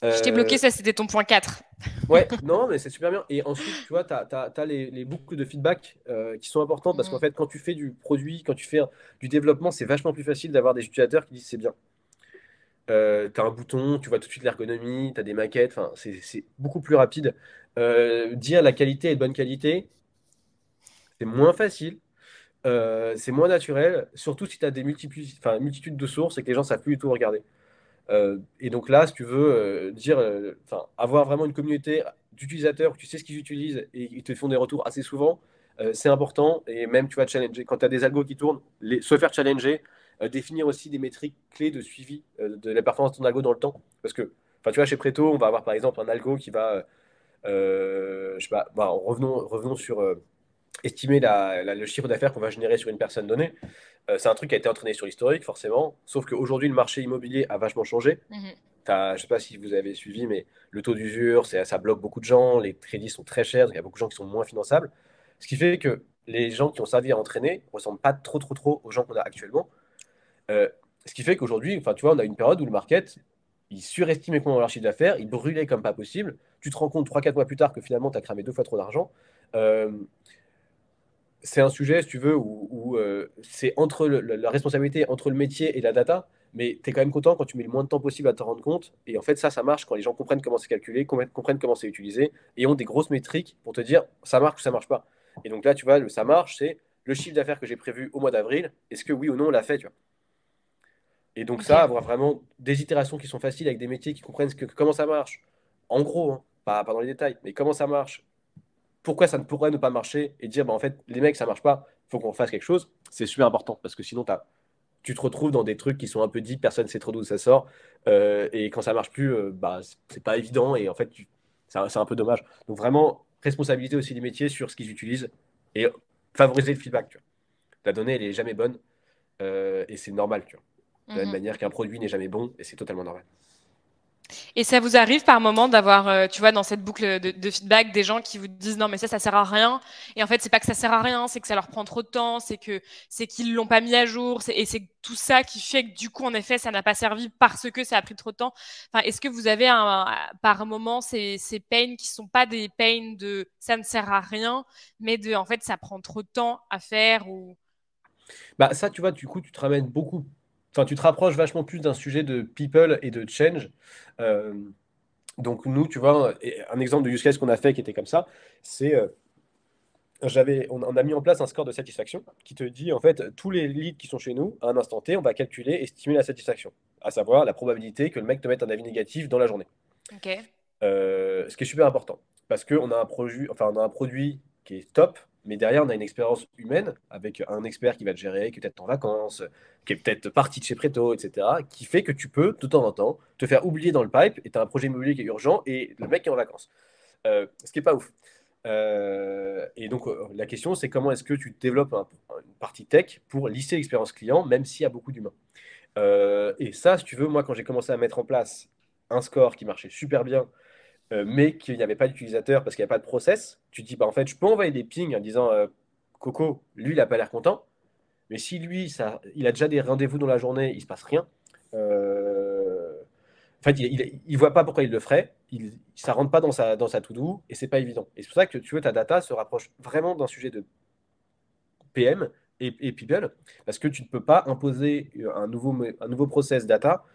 Je t'ai bloqué, Euh, ça c'était ton point 4. Ouais, non, mais c'est super bien. Et ensuite, tu vois, tu as, les boucles de feedback qui sont importantes parce qu'en Mm. fait, quand tu fais du produit, quand tu fais du développement, c'est vachement plus facile d'avoir des utilisateurs qui disent c'est bien. Tu as un bouton, tu vois tout de suite l'ergonomie, tu as des maquettes, enfin, c'est beaucoup plus rapide. Dire la qualité est de bonne qualité, c'est moins facile, c'est moins naturel, surtout si tu as enfin, multitude de sources et que les gens savent plus du tout regarder. Et donc là, si tu veux dire, enfin, avoir vraiment une communauté d'utilisateurs, tu sais ce qu'ils utilisent et ils te font des retours assez souvent, c'est important. Et même, tu vas challenger, quand tu as des algos qui tournent, se faire challenger, définir aussi des métriques clés de suivi de la performance de ton algo dans le temps. Parce que, enfin, tu vois, chez Preto, on va avoir par exemple un algo qui va, je sais pas, bah, revenons sur estimer le chiffre d'affaires qu'on va générer sur une personne donnée. C'est un truc qui a été entraîné sur l'historique, forcément. Sauf qu'aujourd'hui, le marché immobilier a vachement changé. Mhm. Je ne sais pas si vous avez suivi, mais le taux d'usure, ça bloque beaucoup de gens. Les crédits sont très chers, donc il y a beaucoup de gens qui sont moins finançables. Ce qui fait que les gens qui ont servi à entraîner ne ressemblent pas trop aux gens qu'on a actuellement. Euh, Ce qui fait qu'aujourd'hui, enfin, tu vois, on a une période où le market, il surestimait complètement leur chiffre d'affaires, il brûlait comme pas possible. Tu te rends compte 3-4 mois plus tard que finalement, tu as cramé 2 fois trop d'argent. Euh, c'est un sujet, si tu veux, où c'est entre la responsabilité entre le métier et la data, mais tu es quand même content quand tu mets le moins de temps possible à te rendre compte. Et en fait, ça marche quand les gens comprennent comment c'est calculé, comprennent comment c'est utilisé, et ont des grosses métriques pour te dire ça marche ou ça marche pas. Et donc là, tu vois, le ça marche, c'est le chiffre d'affaires que j'ai prévu au mois d'avril, est-ce que oui ou non on l'a fait, tu vois. Et donc ça, Ok. avoir vraiment des itérations qui sont faciles avec des métiers qui comprennent comment ça marche, en gros, hein, pas dans les détails, mais comment ça marche, pourquoi ça ne pourrait ne pas marcher, et dire, bah, en fait, les mecs, ça marche pas, il faut qu'on fasse quelque chose, c'est super important, parce que sinon, tu te retrouves dans des trucs qui sont un peu dits, personne ne sait trop d'où ça sort, et quand ça marche plus, bah, c'est pas évident, et en fait, c'est un peu dommage. Donc vraiment, responsabilité aussi des métiers sur ce qu'ils utilisent, et favoriser le feedback, tu vois. La donnée, elle est jamais bonne, et c'est normal, tu vois. De la même Mhm. manière qu'un produit n'est jamais bon, et c'est totalement normal. Et ça vous arrive par moment d'avoir, tu vois, dans cette boucle de feedback, des gens qui vous disent non, mais ça sert à rien. Et en fait, c'est pas que ça sert à rien, c'est que ça leur prend trop de temps, c'est qu'ils l'ont pas mis à jour, et c'est tout ça qui fait que du coup, en effet, ça n'a pas servi parce que ça a pris trop de temps. Enfin, est-ce que vous avez par moment ces pains qui sont pas des pains de ça ne sert à rien, mais de en fait, ça prend trop de temps à faire ou Bah, ça, tu vois, du coup, tu te ramènes beaucoup. Enfin, tu te rapproches vachement plus d'un sujet de people et de change. Euh, donc, nous, tu vois, un exemple de use case qu'on a fait qui était comme ça, c'est on a mis en place un score de satisfaction qui te dit, en fait, tous les leads qui sont chez nous, à un instant T, on va calculer et estimer la satisfaction, à savoir la probabilité que le mec te mette un avis négatif dans la journée. ok, Ce qui est super important parce qu'on a un produit, enfin, on a un produit qui est top, mais derrière, on a une expérience humaine avec un expert qui va te gérer, qui est peut-être en vacances, qui est peut-être parti de chez Preto, etc., qui fait que tu peux, de temps en temps, te faire oublier dans le pipe et tu as un projet immobilier qui est urgent et le mec est en vacances. Ce qui est pas ouf. Et donc, la question, c'est comment est-ce que tu développes une partie tech pour lisser l'expérience client, même s'il y a beaucoup d'humains. Et ça, si tu veux, moi, quand j'ai commencé à mettre en place un score qui marchait super bien, mais qu'il n'y avait pas d'utilisateur parce qu'il n'y a pas de process, tu te dis, bah, en fait, je peux envoyer des pings en disant, Coco, lui, il n'a pas l'air content, mais si lui, il a déjà des rendez-vous dans la journée, il ne se passe rien. En fait, il voit pas pourquoi il le ferait, ça rentre pas dans sa to-do, et c'est pas évident. Et c'est pour ça que tu veux, ta data se rapproche vraiment d'un sujet de PM et people, parce que tu ne peux pas imposer un nouveau process data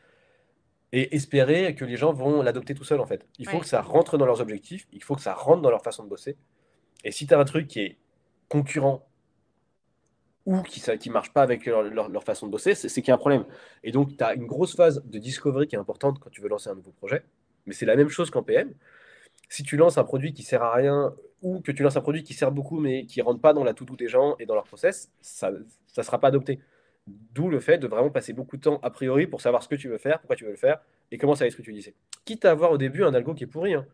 et espérer que les gens vont l'adopter tout seul en fait. Il faut que ouais. ça rentre dans leurs objectifs, il faut que ça rentre dans leur façon de bosser. Et si tu as un truc qui est concurrent ou qui marche pas avec leur façon de bosser, c'est qu'il y a un problème. Et donc, tu as une grosse phase de discovery qui est importante quand tu veux lancer un nouveau projet. Mais c'est la même chose qu'en PM. Si tu lances un produit qui sert à rien ou que tu lances un produit qui sert beaucoup mais qui rentre pas dans la to-do des gens et dans leur process, ça ne sera pas adopté. D'où le fait de vraiment passer beaucoup de temps a priori pour savoir ce que tu veux faire, pourquoi tu veux le faire et comment ça va être utilisé. Quitte à avoir au début un algo qui est pourri, hein.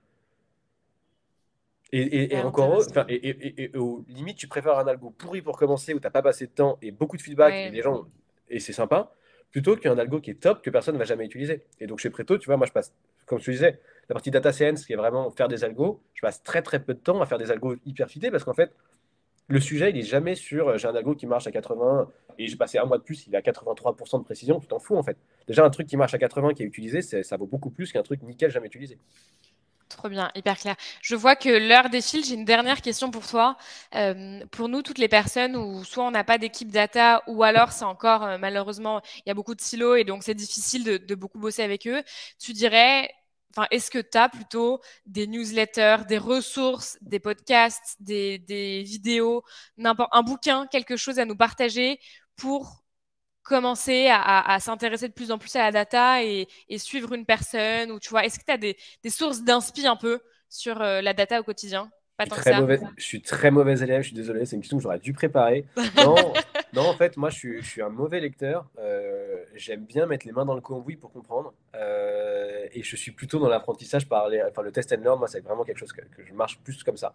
Et Hyper encore, enfin, intéressant. et aux limites, tu préfères un algo pourri pour commencer où t'as pas passé de temps et beaucoup de feedback et Ouais. les gens, et c'est sympa, plutôt qu'un algo qui est top que personne ne va jamais utiliser. Et donc chez Preto, tu vois, moi je passe, comme je te disais, la partie data science qui est vraiment faire des algos, je passe très très peu de temps à faire des algos hyper fités parce qu'en fait, le sujet il est jamais sur j'ai un algo qui marche à 80 et j'ai passé un mois de plus, il est à 83% de précision, tu t'en fous en fait. Déjà, un truc qui marche à 80 qui est utilisé, ça vaut beaucoup plus qu'un truc nickel jamais utilisé. Trop bien, hyper clair. Je vois que l'heure défile. J'ai une dernière question pour toi. Pour nous, toutes les personnes où soit on n'a pas d'équipe data ou alors c'est encore malheureusement il y a beaucoup de silos et donc c'est difficile de beaucoup bosser avec eux. Tu dirais, enfin, est-ce que tu as plutôt des newsletters, des ressources, des podcasts, des vidéos, n'importe un bouquin, quelque chose à nous partager pour commencer à s'intéresser de plus en plus à la data et suivre une personne ou tu vois, est-ce que tu as des sources d'inspi un peu sur la data au quotidien? Pas suis tant que très ça. mauvais, je suis très mauvais élève, je suis désolé, c'est une question que j'aurais dû préparer. Non, non, en fait, moi, je suis un mauvais lecteur. J'aime bien mettre les mains dans le cambouis pour comprendre. Et je suis plutôt dans l'apprentissage enfin, le test and learn, moi, c'est vraiment quelque chose que je marche plus comme ça.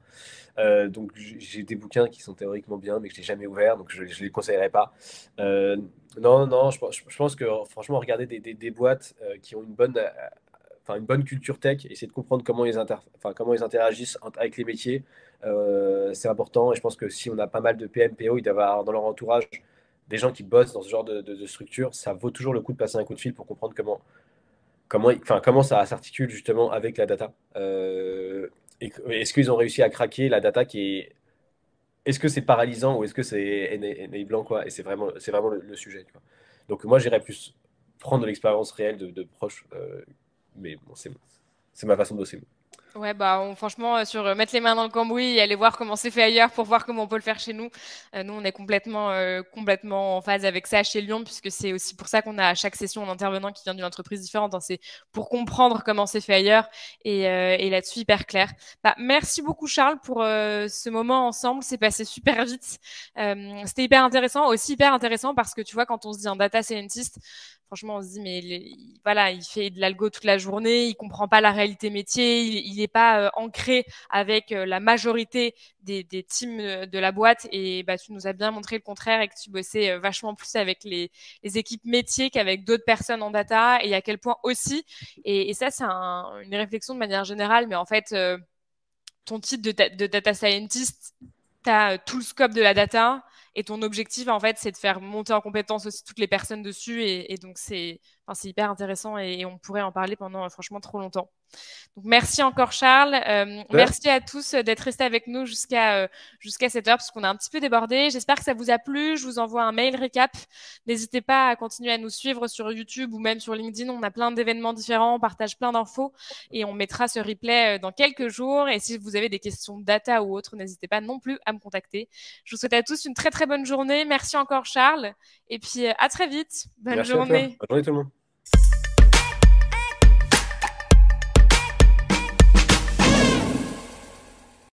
Donc, j'ai des bouquins qui sont théoriquement bien, mais que je n'ai jamais ouverts, donc je ne les conseillerais pas. Non, non, je pense que, franchement, regarder des boîtes qui ont une bonne enfin, une bonne culture tech, essayer de comprendre comment ils interagissent avec les métiers. C'est important. Et je pense que si on a pas mal de PM, PO, ils doivent avoir dans leur entourage des gens qui bossent dans ce genre de structure. Ça vaut toujours le coup de passer un coup de fil pour comprendre comment ça s'articule justement avec la data. Et est-ce qu'ils ont réussi à craquer la data qui est. Est-ce que c'est paralysant ou est-ce que c'est enablant, quoi? Et c'est vraiment le sujet, tu vois. Donc moi, j'irais plus prendre de l'expérience réelle de proches. Mais bon, c'est ma façon de bosser. Ouais, bah, franchement, sur mettre les mains dans le cambouis et aller voir comment c'est fait ailleurs pour voir comment on peut le faire chez nous. Nous, on est complètement en phase avec ça chez Lyon, puisque c'est aussi pour ça qu'on a à chaque session un intervenant qui vient d'une entreprise différente, hein. C'est pour comprendre comment c'est fait ailleurs et là-dessus, hyper clair. Bah, merci beaucoup, Charles, pour ce moment ensemble. C'est passé super vite. C'était hyper intéressant, aussi hyper intéressant parce que tu vois, quand on se dit un data scientist, franchement, on se dit, mais voilà, il fait de l'algo toute la journée, il comprend pas la réalité métier, il est pas ancré avec la majorité des teams de la boîte. Et bah, tu nous as bien montré le contraire et que tu bossais vachement plus avec les équipes métiers qu'avec d'autres personnes en data. Et à quel point aussi, et ça, c'est une réflexion de manière générale, mais en fait, ton titre de data scientist, tu as tout le scope de la data et ton objectif, en fait, c'est de faire monter en compétence aussi toutes les personnes dessus. Et donc, c'est hyper intéressant et on pourrait en parler pendant franchement trop longtemps. Donc, merci encore, Charles. Ouais. Merci à tous d'être restés avec nous jusqu'à cette heure parce qu'on a un petit peu débordé. J'espère que ça vous a plu. Je vous envoie un mail récap. N'hésitez pas à continuer à nous suivre sur YouTube ou même sur LinkedIn. On a plein d'événements différents, on partage plein d'infos et on mettra ce replay dans quelques jours. Et si vous avez des questions de data ou autres, n'hésitez pas non plus à me contacter. Je vous souhaite à tous une très très bonne journée. Merci encore, Charles. Et puis à très vite. Bonne Merci à toi. journée. Bonne journée tout le monde.